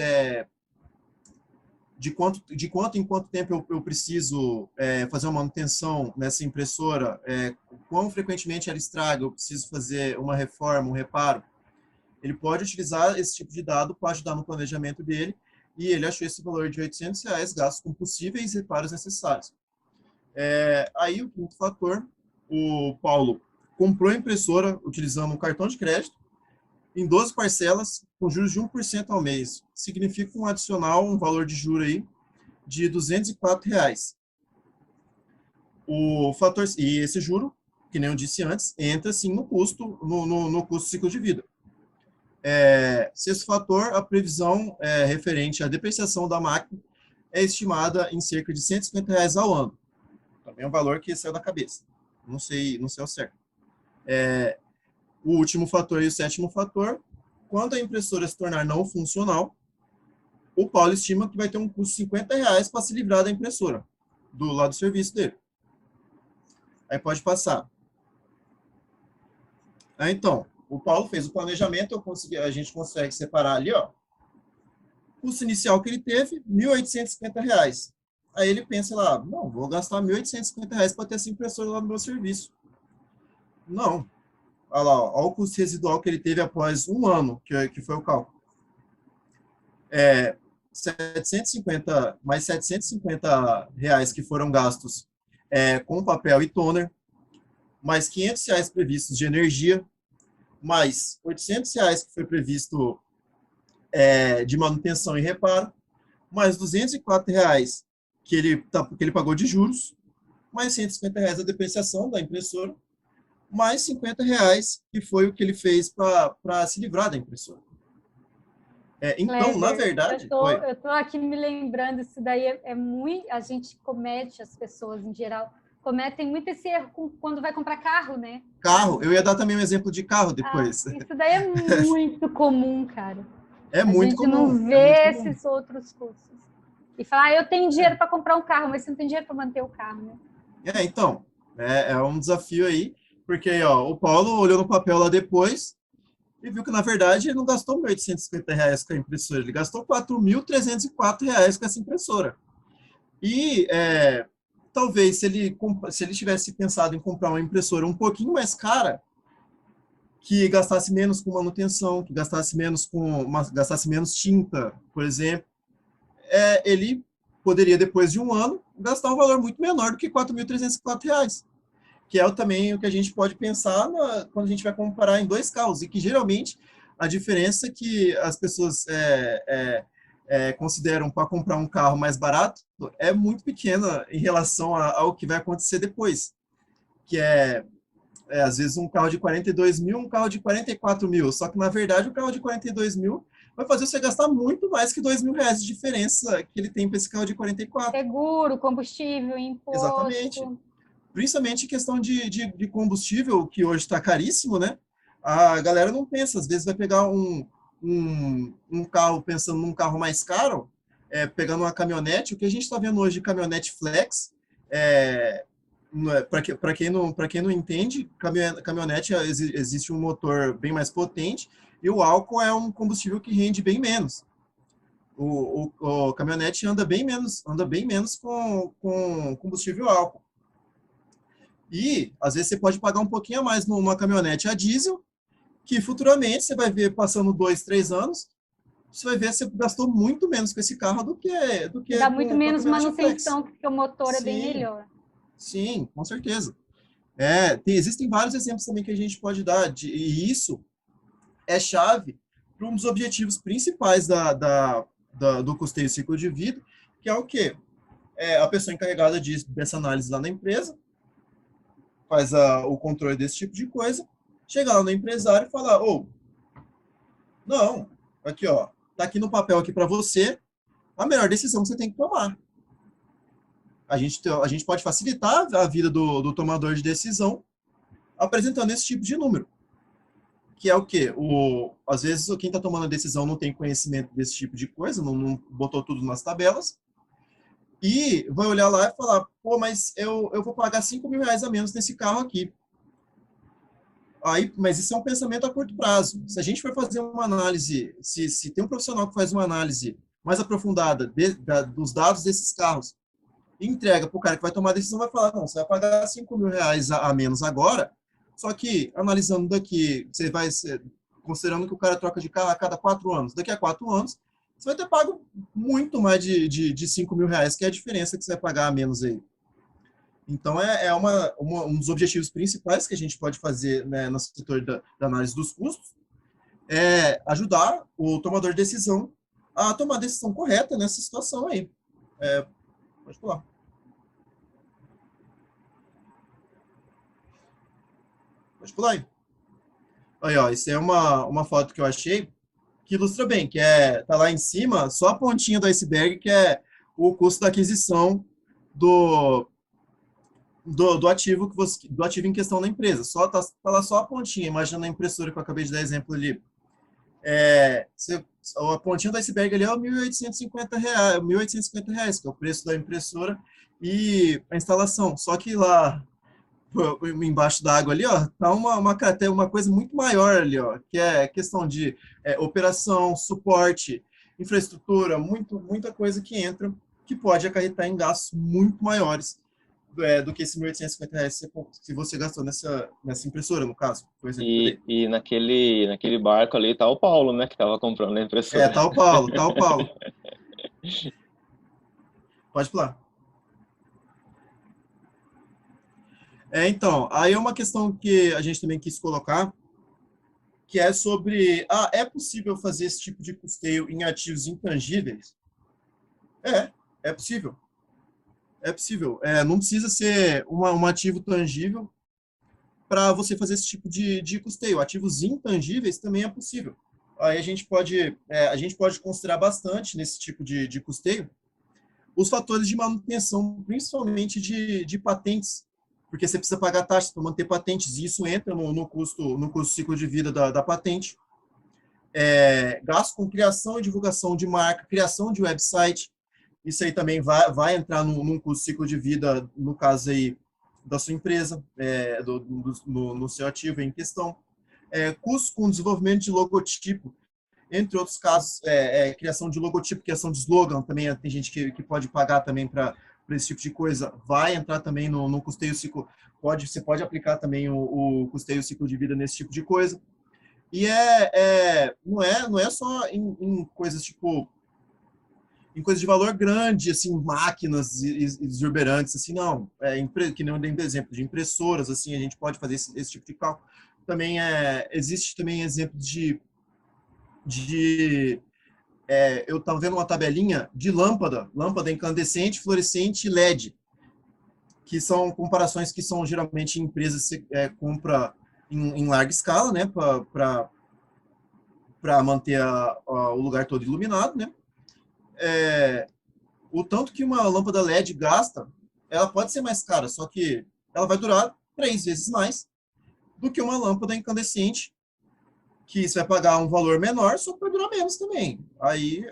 de quanto em quanto tempo eu preciso fazer uma manutenção nessa impressora, quão frequentemente ela estraga, eu preciso fazer uma reforma, um reparo. Ele pode utilizar esse tipo de dado para ajudar no planejamento dele, e ele achou esse valor de R$800 gastos com possíveis reparos necessários. Aí, o quinto fator, o Paulo comprou a impressora utilizando um cartão de crédito em 12 parcelas, com juros de 1% ao mês. Significa um adicional, um valor de juro aí de R$204. E esse juro, que nem eu disse antes, entra sim no custo, no custo ciclo de vida. Sexto fator, a previsão referente à depreciação da máquina é estimada em cerca de R$150 ao ano. Também é um valor que saiu da cabeça. Não sei ao certo. O último fator e o sétimo fator, quando a impressora se tornar não funcional, o Paulo estima que vai ter um custo de R$50 para se livrar da impressora, do lado do serviço dele. Aí pode passar. Então, o Paulo fez o planejamento, a gente consegue separar ali, ó, o custo inicial que ele teve, R$1.850. Aí ele pensa lá, não, vou gastar R$1.850 para ter essa impressora lá no meu serviço. Não. Olha lá, olha o custo residual que ele teve após um ano, que foi o cálculo. 750, mais R$750 que foram gastos com papel e toner, mais R$500 previstos de energia, mais R$800 que foi previsto de manutenção e reparo, mais R$204 que ele pagou de juros, mais R$150 da depreciação da impressora, mais R$50 que foi o que ele fez para se livrar da impressora. Então, Kleber, na verdade... Eu tô aqui me lembrando, isso daí é muito... A gente comete, as pessoas em geral, cometem muito esse erro quando vai comprar carro, né? Carro, eu ia dar também um exemplo de carro depois. Isso daí é muito comum, cara. É muito comum. A gente não vê esses outros custos. E falar, eu tenho dinheiro para comprar um carro, mas você não tem dinheiro para manter o carro, né? Então, é um desafio aí, porque ó, o Paulo olhou no papel lá depois e viu que, na verdade, ele não gastou R$1.850 com a impressora, ele gastou R$4.304 com essa impressora. E talvez, se ele tivesse pensado em comprar uma impressora um pouquinho mais cara, que gastasse menos com manutenção, que gastasse menos tinta, por exemplo, ele poderia, depois de um ano, gastar um valor muito menor do que R$4.304, que é também o que a gente pode pensar quando a gente vai comparar em dois carros, e que geralmente a diferença que as pessoas consideram para comprar um carro mais barato é muito pequena em relação ao que vai acontecer depois, que às vezes um carro de 42 mil, um carro de 44 mil, só que na verdade o carro de 42 mil vai fazer você gastar muito mais que R$2.000 de diferença que ele tem para esse carro de 44. Seguro, combustível, imposto. Exatamente. Principalmente questão de combustível, que hoje está caríssimo, né? A galera não pensa, às vezes vai pegar um carro, pensando num carro mais caro, pegando uma caminhonete, o que a gente está vendo hoje de caminhonete flex, para quem não entende, caminhonete existe um motor bem mais potente, e o álcool é um combustível que rende bem menos. O caminhonete anda bem menos com combustível álcool. E, às vezes, você pode pagar um pouquinho a mais numa caminhonete a diesel, que futuramente você vai ver, passando 2, 3 anos, você vai ver que você gastou muito menos com esse carro do que dá muito menos manutenção, porque o motor é bem melhor. Sim, com certeza. Existem vários exemplos também que a gente pode dar, e isso é chave para um dos objetivos principais do custeio ciclo de vida, que é o quê? A pessoa encarregada dessa análise lá na empresa, faz o controle desse tipo de coisa, chega lá no empresário e fala, não, aqui ó, tá aqui no papel aqui para você, a melhor decisão que você tem que tomar. A gente pode facilitar a vida do tomador de decisão apresentando esse tipo de número. que é o quê? Às vezes quem está tomando a decisão não tem conhecimento desse tipo de coisa, não botou tudo nas tabelas, e vai olhar lá e falar, pô, mas eu vou pagar R$ 5.000 a menos nesse carro aqui. Aí, mas isso é um pensamento a curto prazo. Se a gente for fazer uma análise, se tem um profissional que faz uma análise mais aprofundada dos dados desses carros, e entrega para o cara que vai tomar a decisão, vai falar, não, você vai pagar R$ 5.000 a menos agora, só que analisando daqui, você vai considerando que o cara troca de carro a cada 4 anos, daqui a 4 anos, você vai ter pago muito mais de R$ 5.000, que é a diferença que você vai pagar a menos aí. Então, um dos objetivos principais que a gente pode fazer, né, no setor da análise dos custos é ajudar o tomador de decisão a tomar a decisão correta nessa situação aí. Pode falar. Pode pular aí. Aí, ó, isso é uma foto que eu achei que ilustra bem, que tá lá em cima, só a pontinha do iceberg, que é o custo da aquisição do ativo do ativo em questão da empresa. Tá lá só a pontinha, imagina a impressora que eu acabei de dar exemplo ali. A pontinha do iceberg ali é o R$ 1.850, que é o preço da impressora e a instalação. Só que lá embaixo da água ali, ó, tá uma coisa muito maior ali, ó, que é questão de operação, suporte, infraestrutura, muita coisa que entra, que pode acarretar em gastos muito maiores do que esse R$ 1.850 se você gastou nessa impressora, no caso, por exemplo. E naquele barco ali tá o Paulo, né, que tava comprando a impressora. Tá o Paulo. Pode pular. Então, aí é uma questão que a gente também quis colocar, que é sobre, é possível fazer esse tipo de custeio em ativos intangíveis? É possível. É possível. Não precisa ser um ativo tangível para você fazer esse tipo de custeio. Ativos intangíveis também é possível. Aí a gente pode considerar bastante nesse tipo de custeio os fatores de manutenção, principalmente de patentes, porque você precisa pagar taxas para manter patentes, e isso entra no custo ciclo de vida da patente. Gasto com criação e divulgação de marca, criação de website, isso aí também vai entrar num custo ciclo de vida, no caso aí da sua empresa, no seu ativo em questão. Custo com desenvolvimento de logotipo, entre outros casos, criação de logotipo, criação de slogan, também tem gente que pode pagar também para esse tipo de coisa, vai entrar também no custeio ciclo, você pode aplicar também o custeio ciclo de vida nesse tipo de coisa. E não é só em coisas tipo, em coisas de valor grande, assim, máquinas exorbitantes, assim, não. Que nem eu dei exemplo de impressoras, assim, a gente pode fazer esse tipo de cálculo. Também existe também exemplo eu estava vendo uma tabelinha de lâmpada incandescente, fluorescente e LED, que são comparações que são geralmente empresas compra em larga escala, né, para manter o lugar todo iluminado, né. O tanto que uma lâmpada LED gasta, ela pode ser mais cara, só que ela vai durar 3 vezes mais do que uma lâmpada incandescente, que você vai pagar um valor menor, só que vai durar menos também. Aí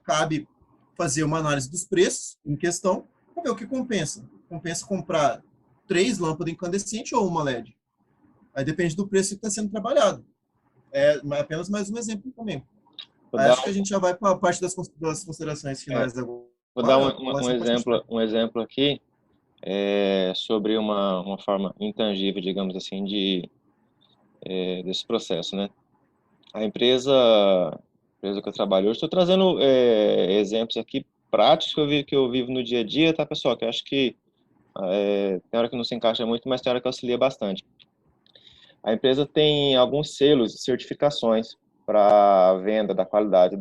cabe fazer uma análise dos preços em questão para ver o que compensa. Compensa comprar 3 lâmpadas incandescentes ou uma LED. Aí depende do preço que está sendo trabalhado. Apenas mais um exemplo também. Acho que a gente já vai para a parte das considerações finais agora. Vou dar um exemplo aqui sobre uma forma intangível, digamos assim, desse processo, né? A empresa que eu trabalho hoje, estou trazendo exemplos aqui práticos que eu vivo no dia a dia, tá, pessoal? Que eu acho que tem hora que não se encaixa muito, mas tem hora que auxilia bastante. A empresa tem alguns selos e certificações para venda da qualidade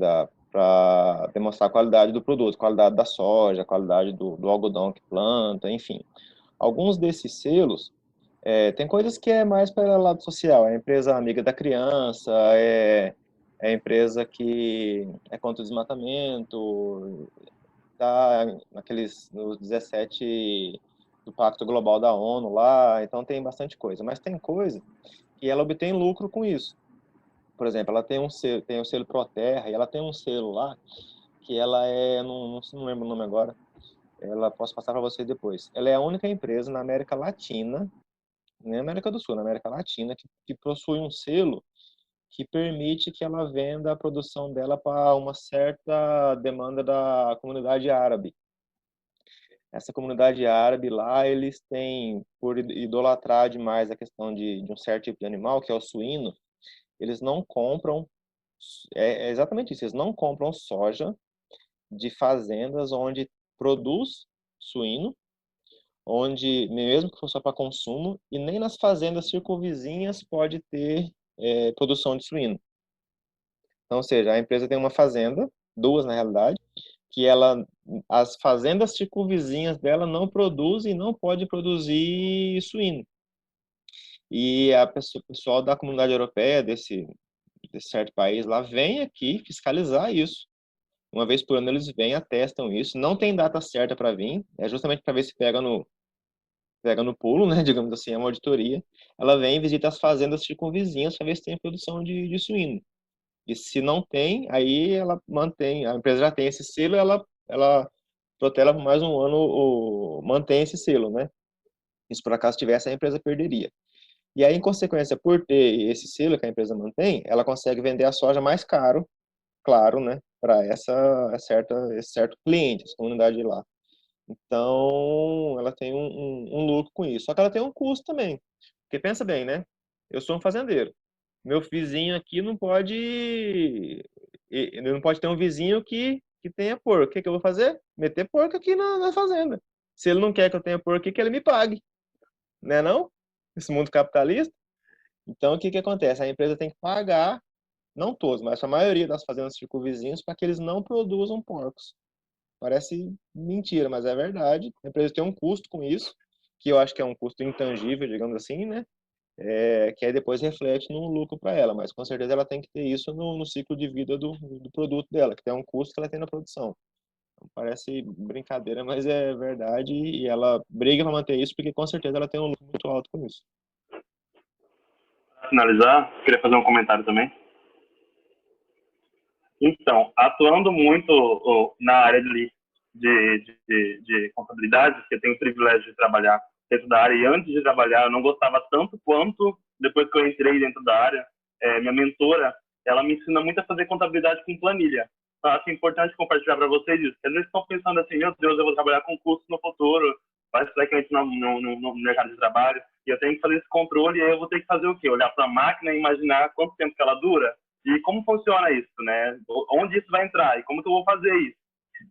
para demonstrar a qualidade do produto, qualidade da soja, qualidade do algodão que planta, enfim. Alguns desses selos tem coisas que é mais para o lado social, é a empresa amiga da criança, é a empresa que é contra o desmatamento, está nos 17 do Pacto Global da ONU lá, então tem bastante coisa. Mas tem coisa que ela obtém lucro com isso. por exemplo, ela tem o selo Proterra, e ela tem um selo lá, que ela não lembro o nome agora, ela posso passar para você depois. Ela é a única empresa na América Latina, na América do Sul, na América Latina, que possui um selo que permite que ela venda a produção dela para uma certa demanda da comunidade árabe. Essa comunidade árabe lá, eles têm, por idolatrar demais a questão de um certo tipo de animal, que é o suíno, eles não compram, é exatamente isso, eles não compram soja de fazendas onde produz suíno, onde, mesmo que for só para consumo, e nem nas fazendas circunvizinhas pode ter produção de suíno. Então, ou seja, a empresa tem uma fazenda, duas na realidade, que as fazendas circunvizinhas dela não produzem e não pode produzir suíno. E o pessoal da comunidade europeia, desse certo país lá, vem aqui fiscalizar isso. Uma vez por ano eles vêm, atestam isso. Não tem data certa para vir, é justamente para ver se pega no pulo, né, digamos assim, é uma auditoria. Ela vem e visita as fazendas circunvizinhas para ver se tem produção de suíno. E se não tem, aí ela mantém, a empresa já tem esse selo, ela protela por mais um ano, mantém esse selo, né? E se por acaso tivesse, a empresa perderia. E aí, em consequência, por ter esse selo que a empresa mantém, ela consegue vender a soja mais caro, claro, né? Para esse certo cliente, essa comunidade lá. Então, ela tem um lucro com isso. Só que ela tem um custo também. Porque pensa bem, né? Eu sou um fazendeiro. Meu vizinho aqui não pode ter um vizinho que tenha porco. O que que eu vou fazer? Meter porco aqui na fazenda. Se ele não quer que eu tenha porco aqui, que ele me pague. Né não? Esse mundo capitalista. Então, o que que acontece? A empresa tem que pagar, não todos, mas a maioria das fazendas circunvizinhas, para que eles não produzam porcos. Parece mentira, mas é verdade. A empresa tem um custo com isso, que eu acho que é um custo intangível, digamos assim, né? Que aí depois reflete no lucro para ela, mas com certeza ela tem que ter isso no ciclo de vida do produto dela, que tem um custo que ela tem na produção. Então, parece brincadeira, mas é verdade e ela briga para manter isso porque com certeza ela tem um lucro muito alto com isso. Para finalizar, queria fazer um comentário também. Então, atuando muito na área de contabilidade, que eu tenho o privilégio de trabalhar dentro da área, e antes de trabalhar eu não gostava tanto quanto depois que eu entrei dentro da área. Minha mentora, ela me ensina muito a fazer contabilidade com planilha. Então, acho importante compartilhar para vocês isso. Às vezes estão pensando assim, meu Deus, eu vou trabalhar com curso no futuro, vai ser que no mercado de trabalho, e eu tenho que fazer esse controle, e aí eu vou ter que fazer o quê? Olhar para a máquina e imaginar quanto tempo que ela dura? E como funciona isso, né? Onde isso vai entrar e como que eu vou fazer isso?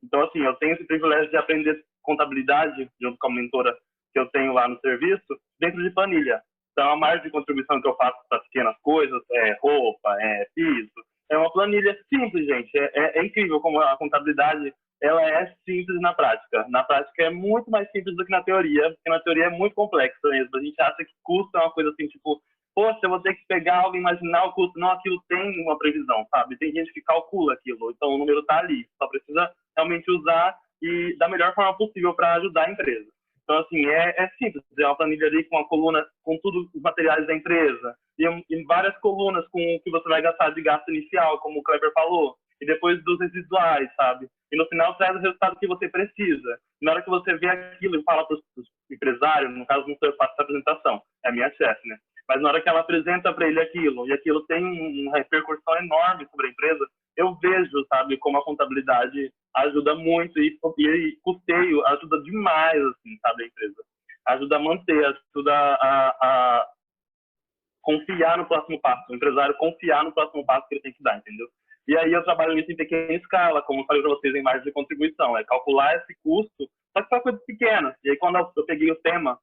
Então, assim, eu tenho esse privilégio de aprender contabilidade junto com a mentora que eu tenho lá no serviço, dentro de planilha. Então, a margem de contribuição que eu faço para pequenas coisas, roupa, piso, é uma planilha simples, gente. É incrível como a contabilidade ela é simples na prática. Na prática é muito mais simples do que na teoria, porque na teoria é muito complexa mesmo. A gente acha que custo é uma coisa assim, tipo, poxa, eu vou ter que pegar algo e imaginar o custo. Não, aquilo tem uma previsão, sabe? Tem gente que calcula aquilo, então o número está ali. Só precisa realmente usar e da melhor forma possível para ajudar a empresa. Então, assim, é simples. É uma planilha ali com uma coluna com todos os materiais da empresa e várias colunas com o que você vai gastar de gasto inicial, como o Kleber falou, e depois dos residuais, sabe? E no final traz o resultado que você precisa. E na hora que você vê aquilo e fala para os empresários, no caso não sou eu faço essa apresentação, é a minha chefe, né? Mas na hora que ela apresenta para ele aquilo, e aquilo tem uma repercussão enorme sobre a empresa, eu vejo, sabe, como a contabilidade ajuda muito e custeio ajuda demais, assim, sabe, a empresa. Ajuda a manter, ajuda a confiar no próximo passo, o empresário confiar no próximo passo que ele tem que dar, entendeu? E aí eu trabalho isso em pequena escala, como eu falei para vocês, em margem de contribuição, é calcular esse custo, só que são coisas pequenas. E aí quando eu peguei o tema,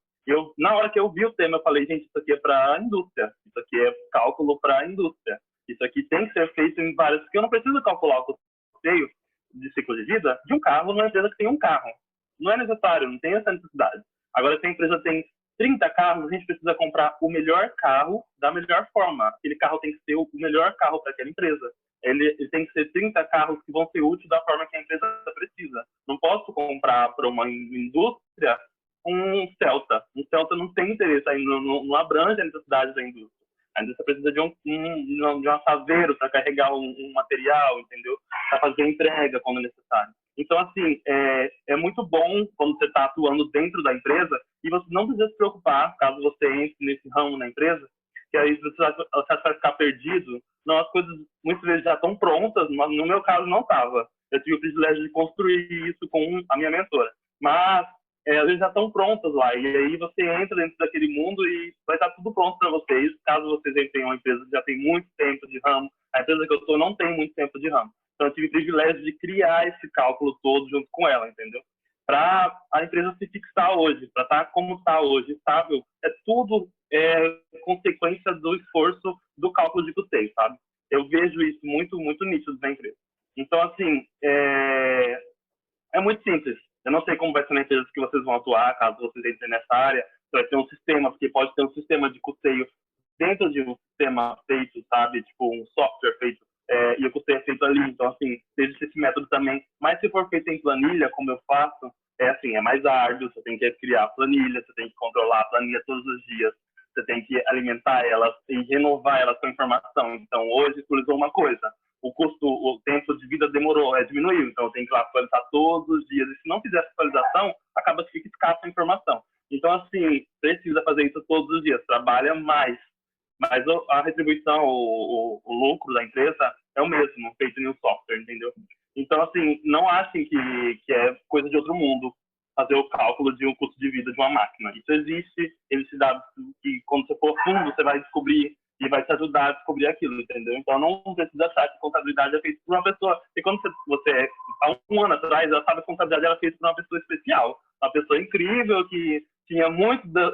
na hora que eu vi o tema, eu falei, gente, isso aqui é para a indústria, isso aqui é cálculo para a indústria, isso aqui tem que ser feito em vários, porque eu não preciso calcular o custeio de ciclo de vida de um carro numa empresa que tem um carro. Não é necessário, não tem essa necessidade. Agora, se a empresa tem 30 carros, a gente precisa comprar o melhor carro da melhor forma. Aquele carro tem que ser o melhor carro para aquela empresa. Ele tem que ser 30 carros que vão ser úteis da forma que a empresa precisa. Não posso comprar para uma indústria um Celta. Um Celta não tem interesse ainda, não abrange a necessidade da indústria. Ainda você precisa de de um assaveiro para carregar um material, entendeu? Para fazer a entrega quando necessário. Então, assim, é muito bom quando você está atuando dentro da empresa e você não precisa se preocupar, caso você entre nesse ramo na empresa, que aí você vai ficar perdido. Não, as coisas muitas vezes já estão prontas, mas no meu caso não estava. Eu tive o privilégio de construir isso com a minha mentora. Mas elas já estão prontas lá. E aí você entra dentro daquele mundo e vai estar tudo pronto para vocês. Caso vocês entrem em uma empresa que já tem muito tempo de ramo, a empresa que eu estou não tem muito tempo de ramo. Então eu tive o privilégio de criar esse cálculo todo junto com ela, entendeu? Para a empresa se fixar hoje, para estar como está hoje, estável, tudo consequência do esforço do cálculo de custeio, sabe? Eu vejo isso muito, muito nítido na empresa. Então, assim, é muito simples. Eu não sei como vai ser na empresa que vocês vão atuar, caso vocês entrem nessa área. Vai ter um sistema, porque pode ter um sistema de custeio dentro de um sistema feito, sabe? Tipo, um software feito, e o custeio é feito ali. Então, assim, existe esse método também. Mas se for feito em planilha, como eu faço, assim, é mais árduo. Você tem que criar a planilha, você tem que controlar a planilha todos os dias. Você tem que alimentar elas e renovar elas com informação. Então, hoje, atualizou uma coisa. O tempo de vida diminuiu. Então, eu tenho que atualizar todos os dias. E se não fizer essa atualização, acaba que fica escassa a informação. Então, assim, precisa fazer isso todos os dias. Trabalha mais. Mas a retribuição, o lucro da empresa é o mesmo, feito em um software, entendeu? Então, assim, não achem que é coisa de outro mundo fazer o cálculo de um custo de vida de uma máquina. Isso existe, ele te dá, que quando você for fundo, você vai descobrir e vai te ajudar a descobrir aquilo, entendeu? Então, não precisa achar que contabilidade é feita por uma pessoa. E quando você há um ano atrás, ela sabe que a contabilidade era feita por uma pessoa especial, uma pessoa incrível, que tinha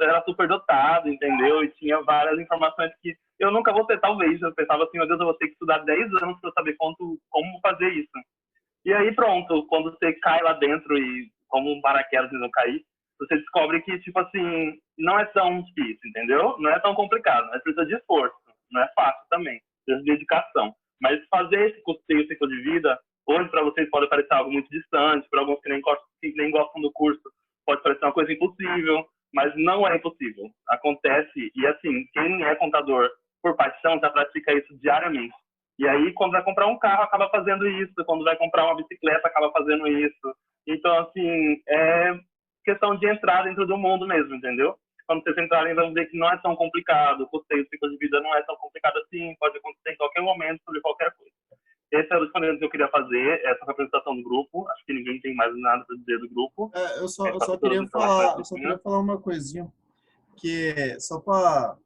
era super dotado, entendeu? E tinha várias informações que eu nunca vou ter, talvez. Eu pensava assim, meu Deus, eu vou ter que estudar 10 anos para saber como fazer isso. E aí, pronto, quando você cai lá dentro e como um paraquedas não cair, você descobre que, tipo assim, não é tão difícil, entendeu? Não é tão complicado, mas precisa de esforço. Não é fácil também, precisa de dedicação. Mas fazer esse custeio ciclo de vida, hoje para vocês pode parecer algo muito distante, para alguns que nem gostam do curso, pode parecer uma coisa impossível, mas não é impossível. Acontece, e assim, quem é contador por paixão já pratica isso diariamente. E aí, quando vai comprar um carro, acaba fazendo isso. Quando vai comprar uma bicicleta, acaba fazendo isso. Então, assim, é questão de entrar dentro do mundo mesmo, entendeu? Quando vocês entrarem, vão ver que não é tão complicado. O custeio do ciclo de vida não é tão complicado assim. Pode acontecer em qualquer momento, sobre qualquer coisa. Esse era o experimento que eu queria fazer, essa representação do grupo. Acho que ninguém tem mais nada para dizer do grupo. Eu só queria falar uma coisinha, que só para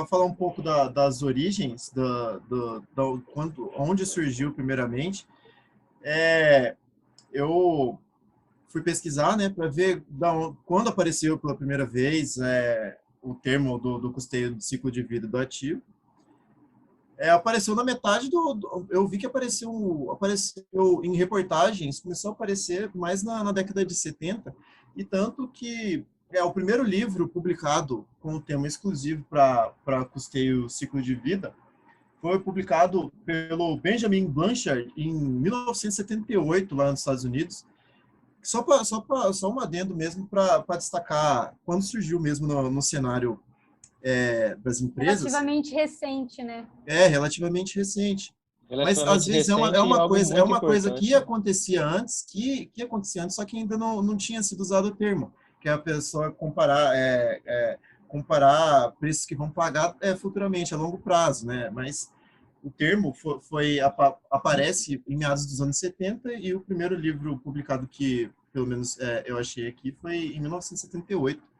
falar um pouco das origens, onde surgiu primeiramente, eu fui pesquisar, né, para ver quando apareceu pela primeira vez o termo do custeio do ciclo de vida do ativo. Apareceu na metade eu vi que apareceu em reportagens, começou a aparecer mais na década de 70, e tanto que o primeiro livro publicado com o tema exclusivo para custeio ciclo de vida foi publicado pelo Benjamin Blanchard em 1978, lá nos Estados Unidos. Só um adendo mesmo para destacar quando surgiu mesmo no cenário das empresas. Relativamente recente, né? Relativamente recente. Mas às vezes é uma coisa que acontecia antes, só que ainda não tinha sido usado o termo, que é a pessoa comparar preços que vão pagar futuramente, a longo prazo, né? Mas o termo aparece em meados dos anos 70, e o primeiro livro publicado que, pelo menos eu achei aqui, foi em 1978,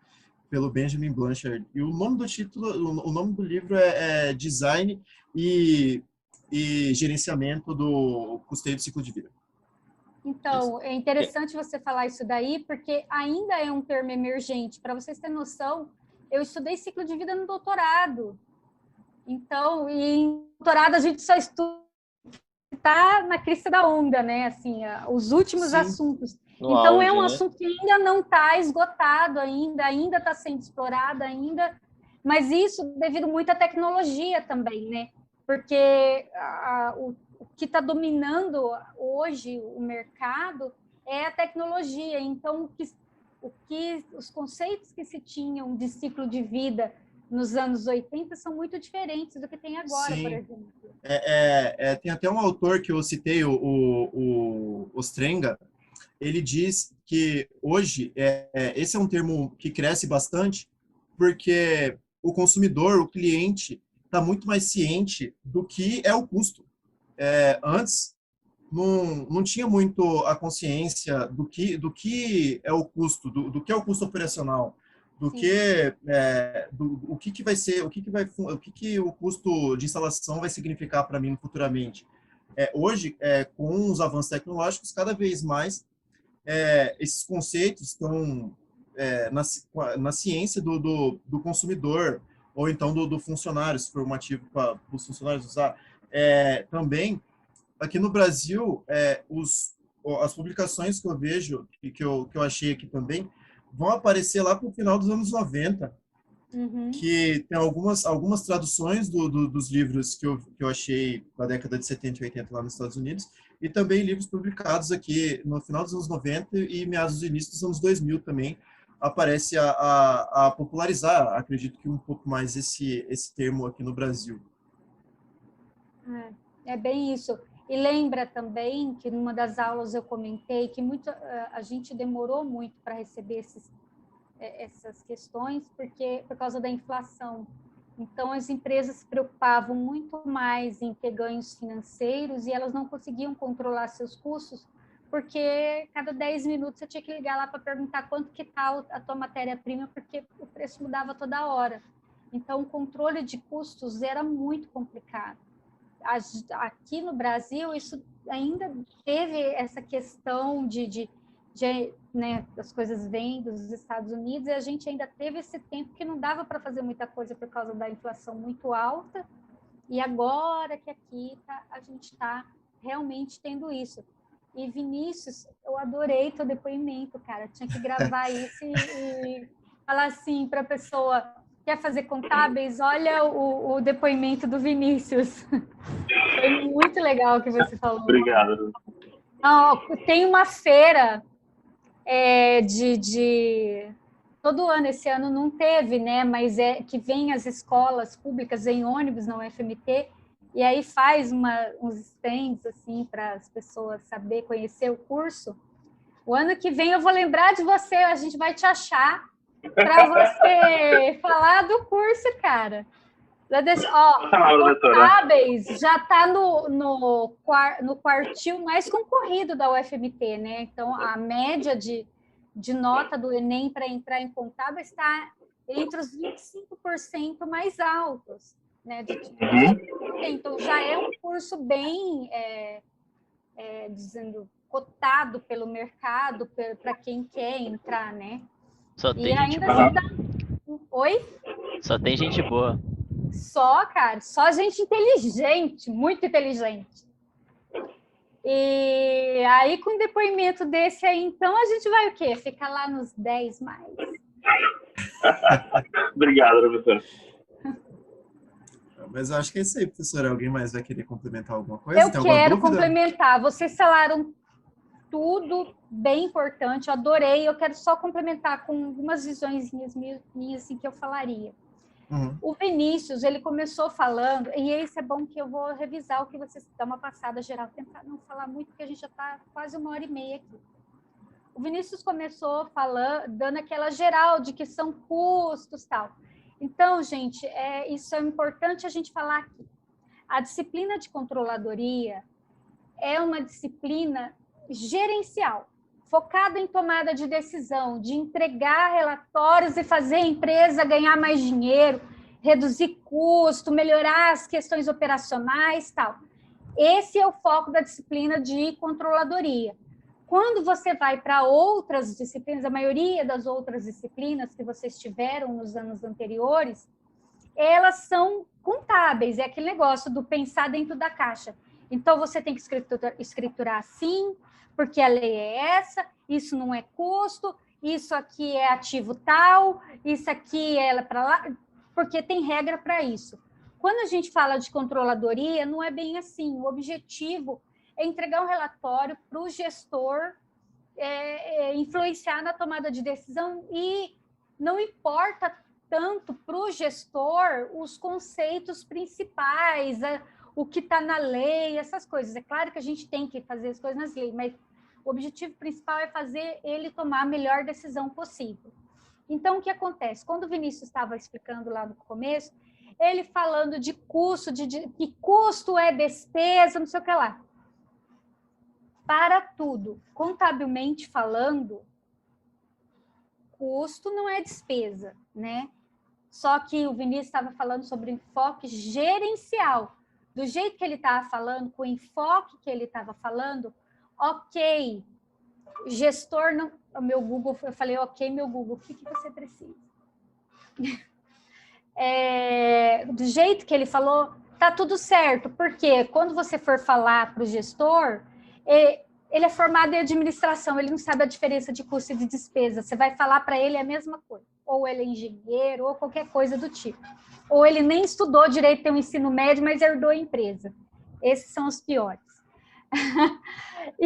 pelo Benjamin Blanchard. E o nome do livro é Design e Gerenciamento do Custeio do Ciclo de Vida. Então, é interessante você falar isso daí, porque ainda é um termo emergente. Para vocês terem noção, eu estudei ciclo de vida no doutorado. Então, e em doutorado a gente só estuda está na crista da onda, né? Assim, os últimos assuntos. No então, auge, é um assunto que ainda não está esgotado ainda está sendo explorado ainda, mas isso devido muito à tecnologia também, né? Porque o que está dominando hoje o mercado é a tecnologia. Então, os conceitos que se tinham de ciclo de vida nos anos 80 são muito diferentes do que tem agora, Sim. por exemplo. Tem até um autor que eu citei, o Ostrenga, ele diz que hoje esse é um termo que cresce bastante porque o consumidor, o cliente, está muito mais ciente do que é o custo. Antes, não tinha muito a consciência do que é o custo, do que é o custo operacional, o que vai ser, o que o custo de instalação vai significar para mim futuramente. Hoje, com os avanços tecnológicos, cada vez mais esses conceitos estão na ciência do consumidor, ou então do funcionário, se for um ativo para os funcionários usar. Também, aqui no Brasil, as publicações que eu vejo, que eu achei aqui também, vão aparecer lá para o final dos anos 90, que tem algumas traduções dos livros que eu achei na década de 70 e 80 lá nos Estados Unidos, e também livros publicados aqui no final dos anos 90 e meados do início dos anos 2000 também, aparece a popularizar, acredito que um pouco mais esse termo aqui no Brasil. É bem isso. E lembra também que numa das aulas eu comentei que a gente demorou muito para receber essas questões por causa da inflação. Então, as empresas se preocupavam muito mais em ter ganhos financeiros e elas não conseguiam controlar seus custos, porque cada 10 minutos você tinha que ligar lá para perguntar quanto que está a tua matéria-prima, porque o preço mudava toda hora. Então, o controle de custos era muito complicado. Aqui no Brasil, isso ainda teve essa questão né, as coisas vêm dos Estados Unidos e a gente ainda teve esse tempo que não dava para fazer muita coisa por causa da inflação muito alta, e agora que aqui a gente está realmente tendo isso. E Vinícius, eu adorei teu depoimento, cara, tinha que gravar isso e falar assim para a pessoa: quer fazer contábeis? Olha o depoimento do Vinícius. Foi muito legal o que você falou. Obrigado. Tem uma feira todo ano, esse ano não teve, né? Mas que vem as escolas públicas em ônibus na UFMT e aí faz uns stands assim para as pessoas saber conhecer o curso. O ano que vem eu vou lembrar de você, a gente vai te achar para você falar do curso, cara. Contábeis já está no quartil mais concorrido da UFMT, né? Então, a média de nota do Enem para entrar em contábeis está entre os 25% mais altos, né? Então, já é um curso bem, cotado pelo mercado, para quem quer entrar, né? Só tem gente boa. Oi? Só tem gente boa. Só, cara, só gente inteligente, muito inteligente. E aí, com um depoimento desse aí, então, a gente vai o quê? Ficar lá nos 10 mais. Obrigado, professor. Mas eu acho que é isso aí, professora. Alguém mais vai querer complementar alguma coisa? Eu quero complementar. Vocês falaram tudo bem importante, eu adorei. Eu quero só complementar com algumas visões minhas assim, que eu falaria. O Vinícius, ele começou falando, e esse é bom que eu vou revisar o que vocês dão uma passada geral, tentar não falar muito, porque a gente já está quase 1h30 aqui. O Vinícius começou dando aquela geral de que são custos e tal. Então, gente, isso é importante a gente falar aqui. A disciplina de controladoria é uma disciplina gerencial, focada em tomada de decisão, de entregar relatórios e fazer a empresa ganhar mais dinheiro, reduzir custo, melhorar as questões operacionais e tal. Esse é o foco da disciplina de controladoria. Quando você vai para outras disciplinas, a maioria das outras disciplinas que vocês tiveram nos anos anteriores, elas são contábeis, é aquele negócio do pensar dentro da caixa. Então, você tem que escriturar assim, porque a lei é essa, isso não é custo, isso aqui é ativo tal, isso aqui é para lá, porque tem regra para isso. Quando a gente fala de controladoria, não é bem assim. O objetivo é entregar um relatório para o gestor influenciar na tomada de decisão e não importa tanto para o gestor os conceitos principais, o que está na lei, essas coisas. É claro que a gente tem que fazer as coisas nas leis, mas o objetivo principal é fazer ele tomar a melhor decisão possível. Então, o que acontece? Quando o Vinícius estava explicando lá no começo, ele falando de custo, que custo é despesa, não sei o que lá. Para tudo, contabilmente falando, custo não é despesa, né? Só que o Vinícius estava falando sobre enfoque gerencial. Do jeito que ele estava falando, com o enfoque que ele estava falando, ok, gestor não... O meu Google, eu falei, ok, meu Google, o que você precisa? Do jeito que ele falou, tá tudo certo, porque quando você for falar para o gestor, ele é formado em administração, ele não sabe a diferença de custo e de despesa, você vai falar para ele a mesma coisa, ou ele é engenheiro, ou qualquer coisa do tipo, ou ele nem estudou direito, tem um ensino médio, mas herdou a empresa. Esses são os piores. E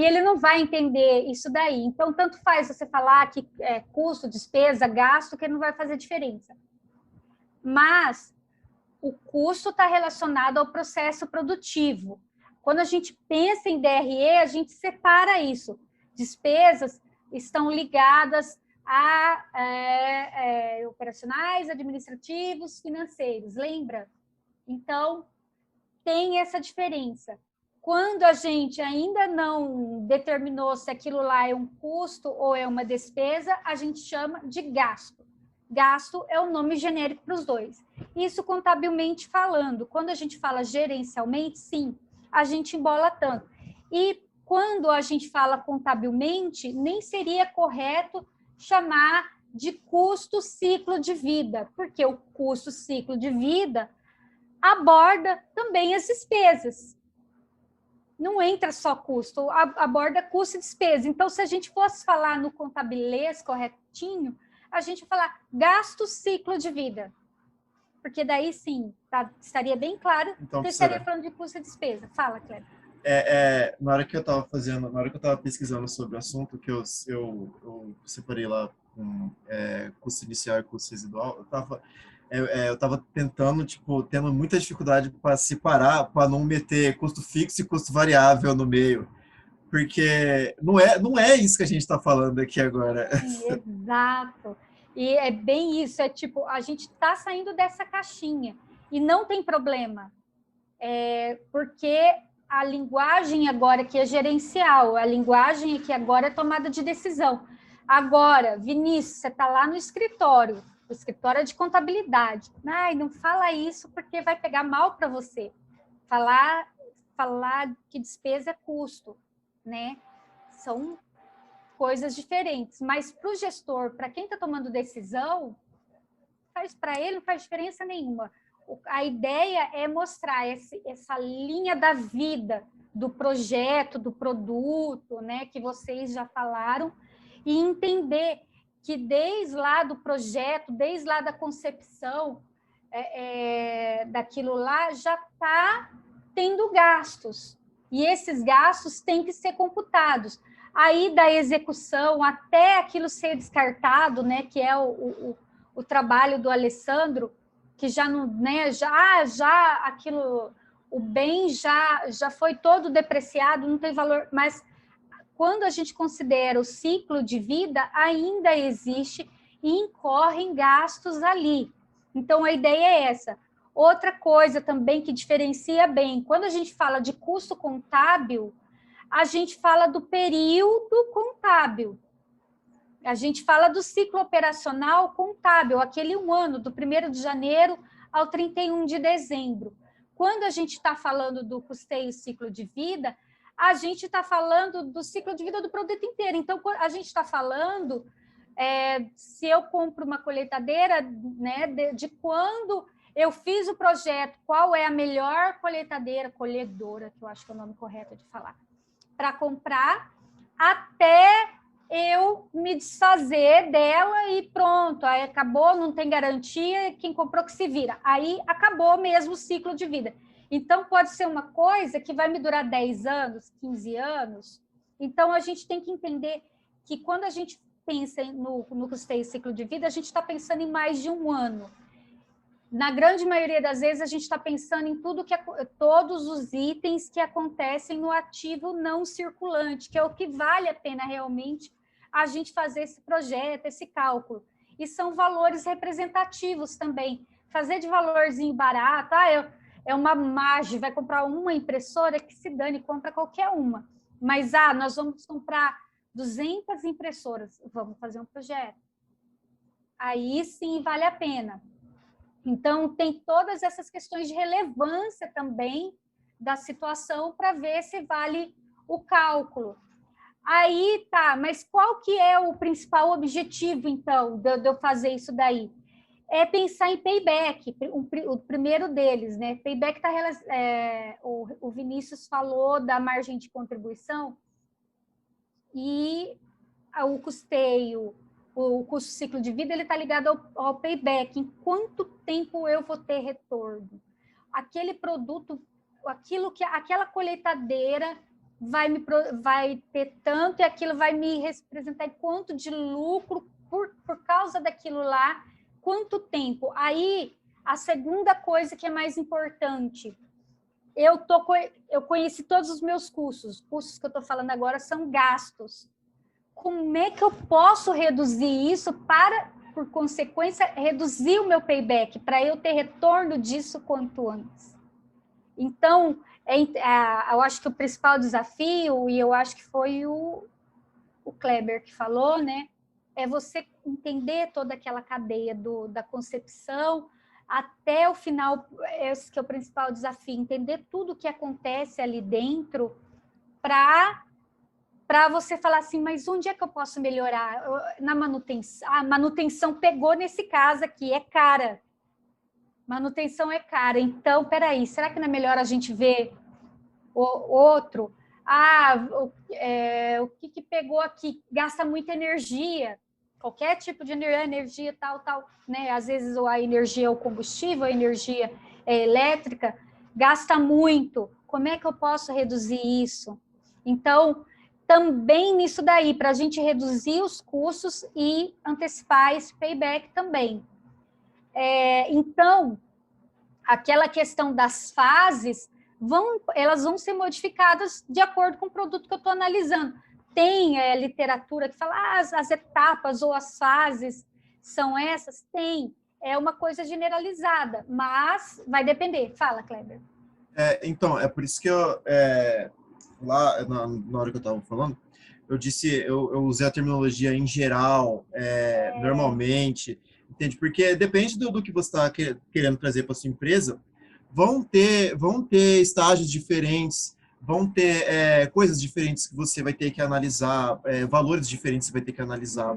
ele não vai entender isso daí. Então, tanto faz você falar que custo, despesa, gasto, que não vai fazer diferença. Mas o custo está relacionado ao processo produtivo. Quando a gente pensa em DRE, a gente separa isso. Despesas estão ligadas a operacionais, administrativos, financeiros, lembra? Então, tem essa diferença. Quando a gente ainda não determinou se aquilo lá é um custo ou é uma despesa, a gente chama de gasto. Gasto é o nome genérico para os dois. Isso contabilmente falando. Quando a gente fala gerencialmente, sim, a gente embola tanto. E quando a gente fala contabilmente, nem seria correto chamar de custo ciclo de vida, porque o custo ciclo de vida aborda também as despesas. Não entra só custo, aborda custo e despesa. Então, se a gente fosse falar no contabilês corretinho, a gente vai falar gasto ciclo de vida. Porque daí, sim, estaria bem claro então, que estaria falando de custo e despesa. Fala, Cleber. Na hora que eu estava pesquisando sobre o assunto, que eu separei lá com custo inicial e custo residual, eu estava tentando, tendo muita dificuldade para separar, para não meter custo fixo e custo variável no meio, porque não é isso que a gente está falando aqui agora. Exato. E é bem isso, a gente está saindo dessa caixinha e não tem problema, porque a linguagem agora que é gerencial, a linguagem que agora é tomada de decisão. Agora, Vinícius, você está lá no escritório, o escritório é de contabilidade. Ai, não fala isso porque vai pegar mal para você. Falar que despesa é custo, né? São coisas diferentes. Mas para o gestor, para quem está tomando decisão, para ele não faz diferença nenhuma. A ideia é mostrar essa linha da vida do projeto, do produto, né, que vocês já falaram, e entender que desde lá do projeto, desde lá da concepção daquilo lá, já está tendo gastos. E esses gastos têm que ser computados. Aí, da execução até aquilo ser descartado, né, que é o trabalho do Alessandro, que já não, né, já aquilo, o bem já foi todo depreciado, não tem valor, mas quando a gente considera o ciclo de vida, ainda existe e incorrem gastos ali. Então, a ideia é essa. Outra coisa também que diferencia bem, quando a gente fala de custo contábil, a gente fala do período contábil. A gente fala do ciclo operacional contábil, aquele 1 ano, do 1º de janeiro ao 31 de dezembro. Quando a gente está falando do custeio ciclo de vida, a gente está falando do ciclo de vida do produto inteiro. Então, a gente está falando, se eu compro uma colheitadeira, né, de quando eu fiz o projeto, qual é a melhor colhedora, que eu acho que é o nome correto de falar, para comprar, até eu me desfazer dela e pronto, aí acabou, não tem garantia, quem comprou que se vira. Aí acabou mesmo o ciclo de vida. Então, pode ser uma coisa que vai me durar 10 anos, 15 anos. Então, a gente tem que entender que quando a gente pensa no custeio ciclo de vida, a gente está pensando em mais de um ano. Na grande maioria das vezes, a gente está pensando em todos os itens que acontecem no ativo não circulante, que é o que vale a pena realmente a gente fazer esse projeto, esse cálculo. E são valores representativos também. Fazer de valorzinho barato, é uma margem, vai comprar uma impressora, que se dane, compra qualquer uma. Mas, nós vamos comprar 200 impressoras, vamos fazer um projeto. Aí sim vale a pena. Então, tem todas essas questões de relevância também da situação para ver se vale o cálculo. Aí, tá, mas qual que é o principal objetivo, então, de eu fazer isso daí? É pensar em payback, o primeiro deles, né? Payback o Vinícius falou da margem de contribuição e o custeio, o custo ciclo de vida, ele está ligado ao payback. Em quanto tempo eu vou ter retorno? Aquele produto, aquela colheitadeira vai ter tanto e aquilo vai me representar em quanto de lucro por causa daquilo lá, quanto tempo? Aí, a segunda coisa que é mais importante, eu conheci todos os meus custos. Os custos que eu estou falando agora são gastos. Como é que eu posso reduzir isso para, por consequência, reduzir o meu payback, para eu ter retorno disso quanto antes? Então, eu acho que o principal desafio, e eu acho que foi o Kleber que falou, né? É você entender toda aquela cadeia da concepção até o final, esse que é o principal desafio, entender tudo o que acontece ali dentro para você falar assim, mas onde é que eu posso melhorar? Na manutenção, a manutenção pegou nesse caso aqui, é cara. Manutenção é cara, então, peraí, será que não é melhor a gente ver o outro? O que pegou aqui? Gasta muita energia, qualquer tipo de energia tal, né? Às vezes a energia é o combustível, a energia é elétrica, gasta muito. Como é que eu posso reduzir isso? Então, também nisso daí, para a gente reduzir os custos e antecipar esse payback também. Então, aquela questão das fases, elas vão ser modificadas de acordo com o produto que eu estou analisando. Tem literatura que fala as etapas ou as fases são essas? Tem. É uma coisa generalizada, mas vai depender. Fala, Kleber. Então, é por isso que lá na hora que eu estava falando, eu usei a terminologia em geral, normalmente, entende? Porque depende do que você está querendo trazer para sua empresa, vão ter estágios diferentes, vão ter coisas diferentes que você vai ter que analisar, valores diferentes que você vai ter que analisar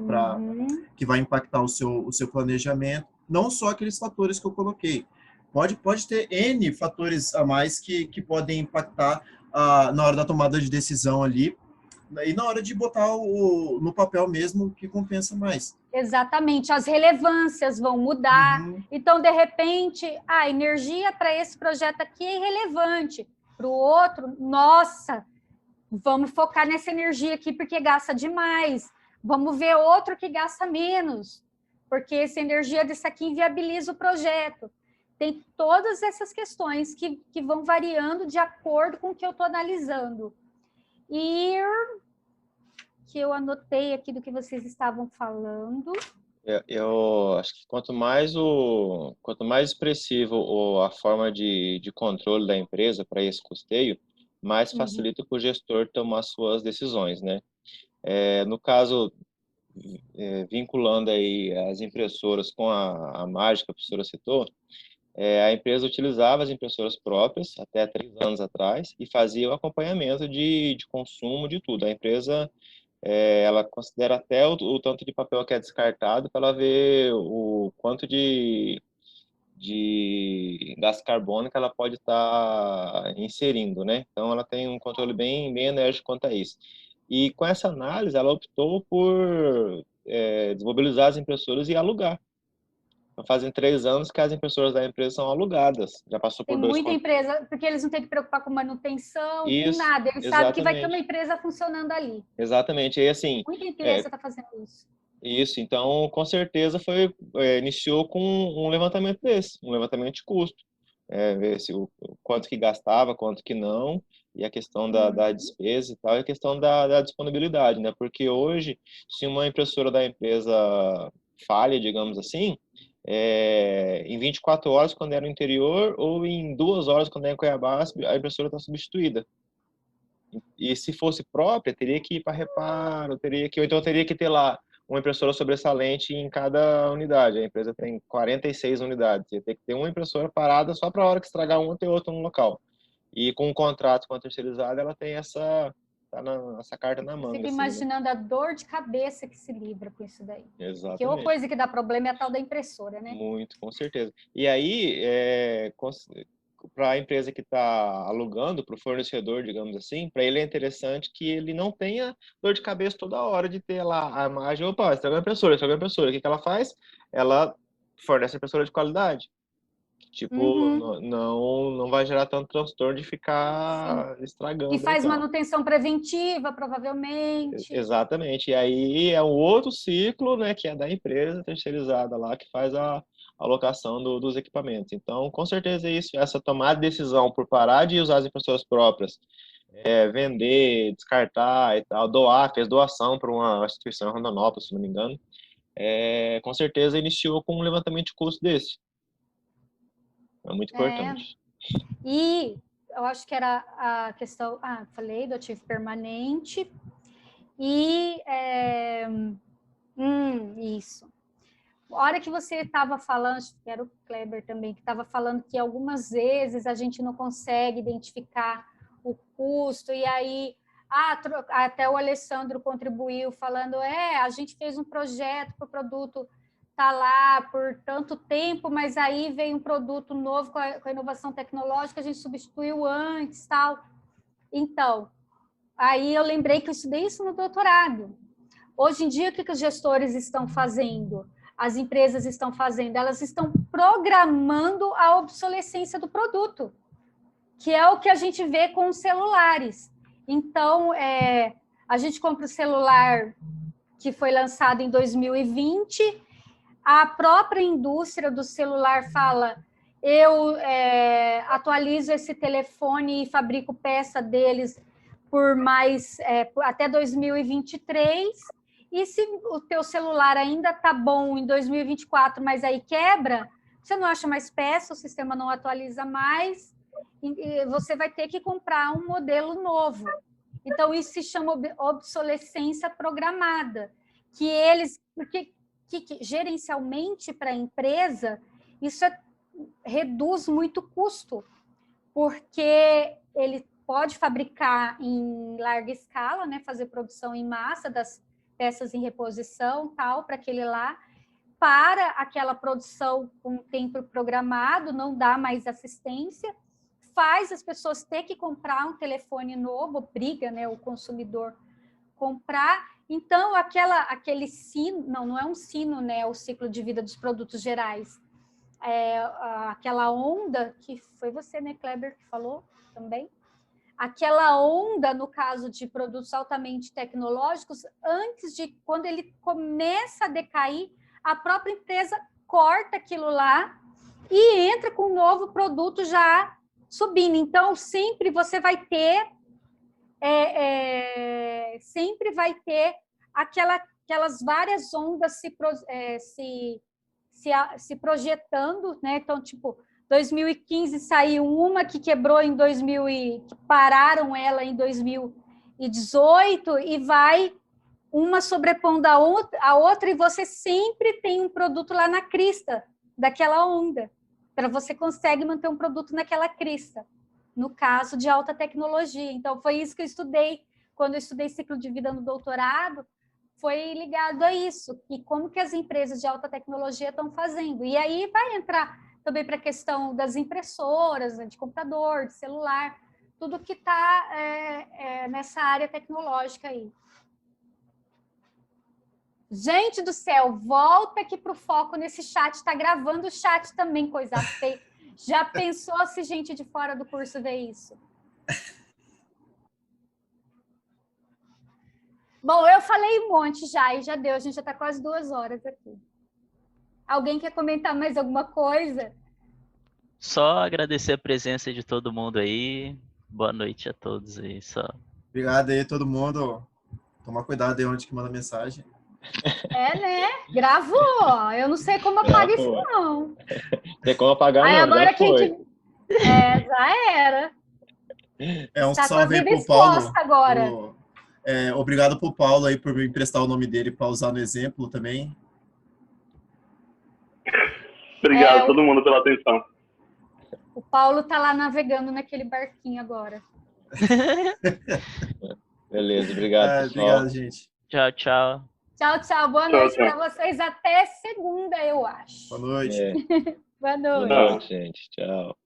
que vai impactar o seu planejamento, não só aqueles fatores que eu coloquei. Pode ter N fatores a mais que podem impactar na hora da tomada de decisão ali, e na hora de botar no papel mesmo que compensa mais. Exatamente, as relevâncias vão mudar. Então, de repente, a energia para esse projeto aqui é irrelevante. Para o outro, nossa, vamos focar nessa energia aqui porque gasta demais. Vamos ver outro que gasta menos, porque essa energia desse aqui inviabiliza o projeto. Tem todas essas questões que vão variando de acordo com o que eu estou analisando. E que eu anotei aqui do que vocês estavam falando. Eu acho que quanto mais expressivo a forma de controle da empresa para esse custeio, mais facilita para o gestor tomar suas decisões, né? No caso, vinculando aí as impressoras com a margem que a professora citou, a empresa utilizava as impressoras próprias até 3 anos atrás e fazia o acompanhamento de consumo de tudo. A empresa ela considera até o tanto de papel que é descartado para ela ver o quanto de gás carbônico ela pode estar inserindo, né? Então, ela tem um controle bem enérgico quanto a isso. E com essa análise, ela optou por desmobilizar as impressoras e alugar. Então, fazem 3 anos que as impressoras da empresa são alugadas. Já passou por Tem muita empresa, porque eles não têm que preocupar com manutenção, com nada. Eles sabem que vai ter uma empresa funcionando ali. Exatamente. E assim, muita empresa está fazendo isso. Isso, então, com certeza iniciou com um levantamento desse, um levantamento de custo, ver se quanto que gastava, quanto que não, e a questão da despesa e tal, e a questão da disponibilidade, né? Porque hoje, se uma impressora da empresa falha, digamos assim, em 24 horas quando é no interior, ou em 2 horas quando é em Cuiabá, a impressora está substituída. E se fosse própria, teria que ir para reparo, ou então teria que ter lá uma impressora sobressalente em cada unidade. A empresa tem 46 unidades. Ia ter que ter uma impressora parada só para a hora que estragar uma, ter outra no local. E com um contrato com a terceirizada, ela tem essa carta na Eu manga. fico Assim, né? imaginando a dor de cabeça que se livra com isso daí. Exatamente. Que outra coisa que dá problema é a tal da impressora, né? Muito, com certeza. E aí, para a empresa que está alugando, para o fornecedor, digamos assim, para ele é interessante que ele não tenha dor de cabeça toda hora de ter lá a imagem, opa, estragou a impressora, estragou a impressora. O que ela faz? Ela fornece a impressora de qualidade. Tipo, não vai gerar tanto transtorno de ficar estragando. E faz então. manutenção preventiva, provavelmente. Exatamente. E aí é um outro ciclo, né, que é da empresa terceirizada lá, que faz a alocação dos equipamentos. Então, com certeza isso, essa tomada de decisão por parar de usar as impressoras próprias, vender, descartar e tal, doar, fez doação para uma instituição em Rondonópolis, se não me engano, com certeza iniciou com um levantamento de custo desse. É muito importante. E eu acho que era a questão, falei do ativo permanente e isso. A hora que você estava falando, acho que era o Kleber também, que estava falando que algumas vezes a gente não consegue identificar o custo, e aí até o Alessandro contribuiu falando, a gente fez um projeto para o produto estar lá por tanto tempo, mas aí veio um produto novo com a inovação tecnológica, a gente substituiu antes, tal. Então, aí eu lembrei que eu estudei isso no doutorado. Hoje em dia, o que os gestores estão fazendo? As empresas estão fazendo? Elas estão programando a obsolescência do produto, que é o que a gente vê com os celulares. Então, a gente compra o celular que foi lançado em 2020, a própria indústria do celular fala: eu atualizo esse telefone e fabrico peça deles por mais até 2023. E se o teu celular ainda está bom em 2024, mas aí quebra, você não acha mais peça, o sistema não atualiza mais, e você vai ter que comprar um modelo novo. Então, isso se chama obsolescência programada, porque gerencialmente para a empresa, isso reduz muito o custo, porque ele pode fabricar em larga escala, né, fazer produção em massa das peças em reposição, tal, para aquele lá, para aquela produção com tempo programado, não dá mais assistência, faz as pessoas ter que comprar um telefone novo, obriga, né, o consumidor comprar. Então, aquele sino, não é um sino, né, o ciclo de vida dos produtos gerais, aquela onda, que foi você, né, Kleber, que falou também, aquela onda, no caso de produtos altamente tecnológicos, antes de, quando ele começa a decair, a própria empresa corta aquilo lá e entra com um novo produto já subindo. Então, sempre você vai ter aquelas várias ondas se projetando, né? Então, tipo, 2015 saiu uma que quebrou em que pararam ela em 2018 e vai uma sobrepondo a outra, e você sempre tem um produto lá na crista daquela onda, para você consegue manter um produto naquela crista, no caso de alta tecnologia. Então, foi isso que eu estudei quando eu estudei ciclo de vida no doutorado, foi ligado a isso, e como que as empresas de alta tecnologia estão fazendo. E aí vai entrar também para a questão das impressoras, né, de computador, de celular, tudo que está nessa área tecnológica aí. Gente do céu, volta aqui para o foco nesse chat, está gravando o chat também, coisa feia. Já pensou se gente de fora do curso vê isso? Bom, eu falei um monte já, e já deu. A gente já está quase 2 horas aqui. Alguém quer comentar mais alguma coisa? Só agradecer a presença de todo mundo aí. Boa noite a todos aí. Só. Obrigado aí, todo mundo. Tomar cuidado aí onde que manda mensagem. É, né? Gravou. Eu não sei como apaga isso, Gravou. não. Tem como apagar, Aí não, agora já quem foi. que... já era. Um Tá com a salve aí vida pro Paulo. exposta agora. Obrigado pro Paulo aí por me emprestar o nome dele para usar no exemplo também. Obrigado a todo mundo pela atenção. O Paulo tá lá navegando naquele barquinho agora. Beleza, obrigado, pessoal. Obrigado, gente. Tchau, tchau. Tchau, tchau. Boa Tchau, noite tchau. para vocês. Até segunda, eu acho. Boa noite. Boa Boa noite. noite, gente. Tchau.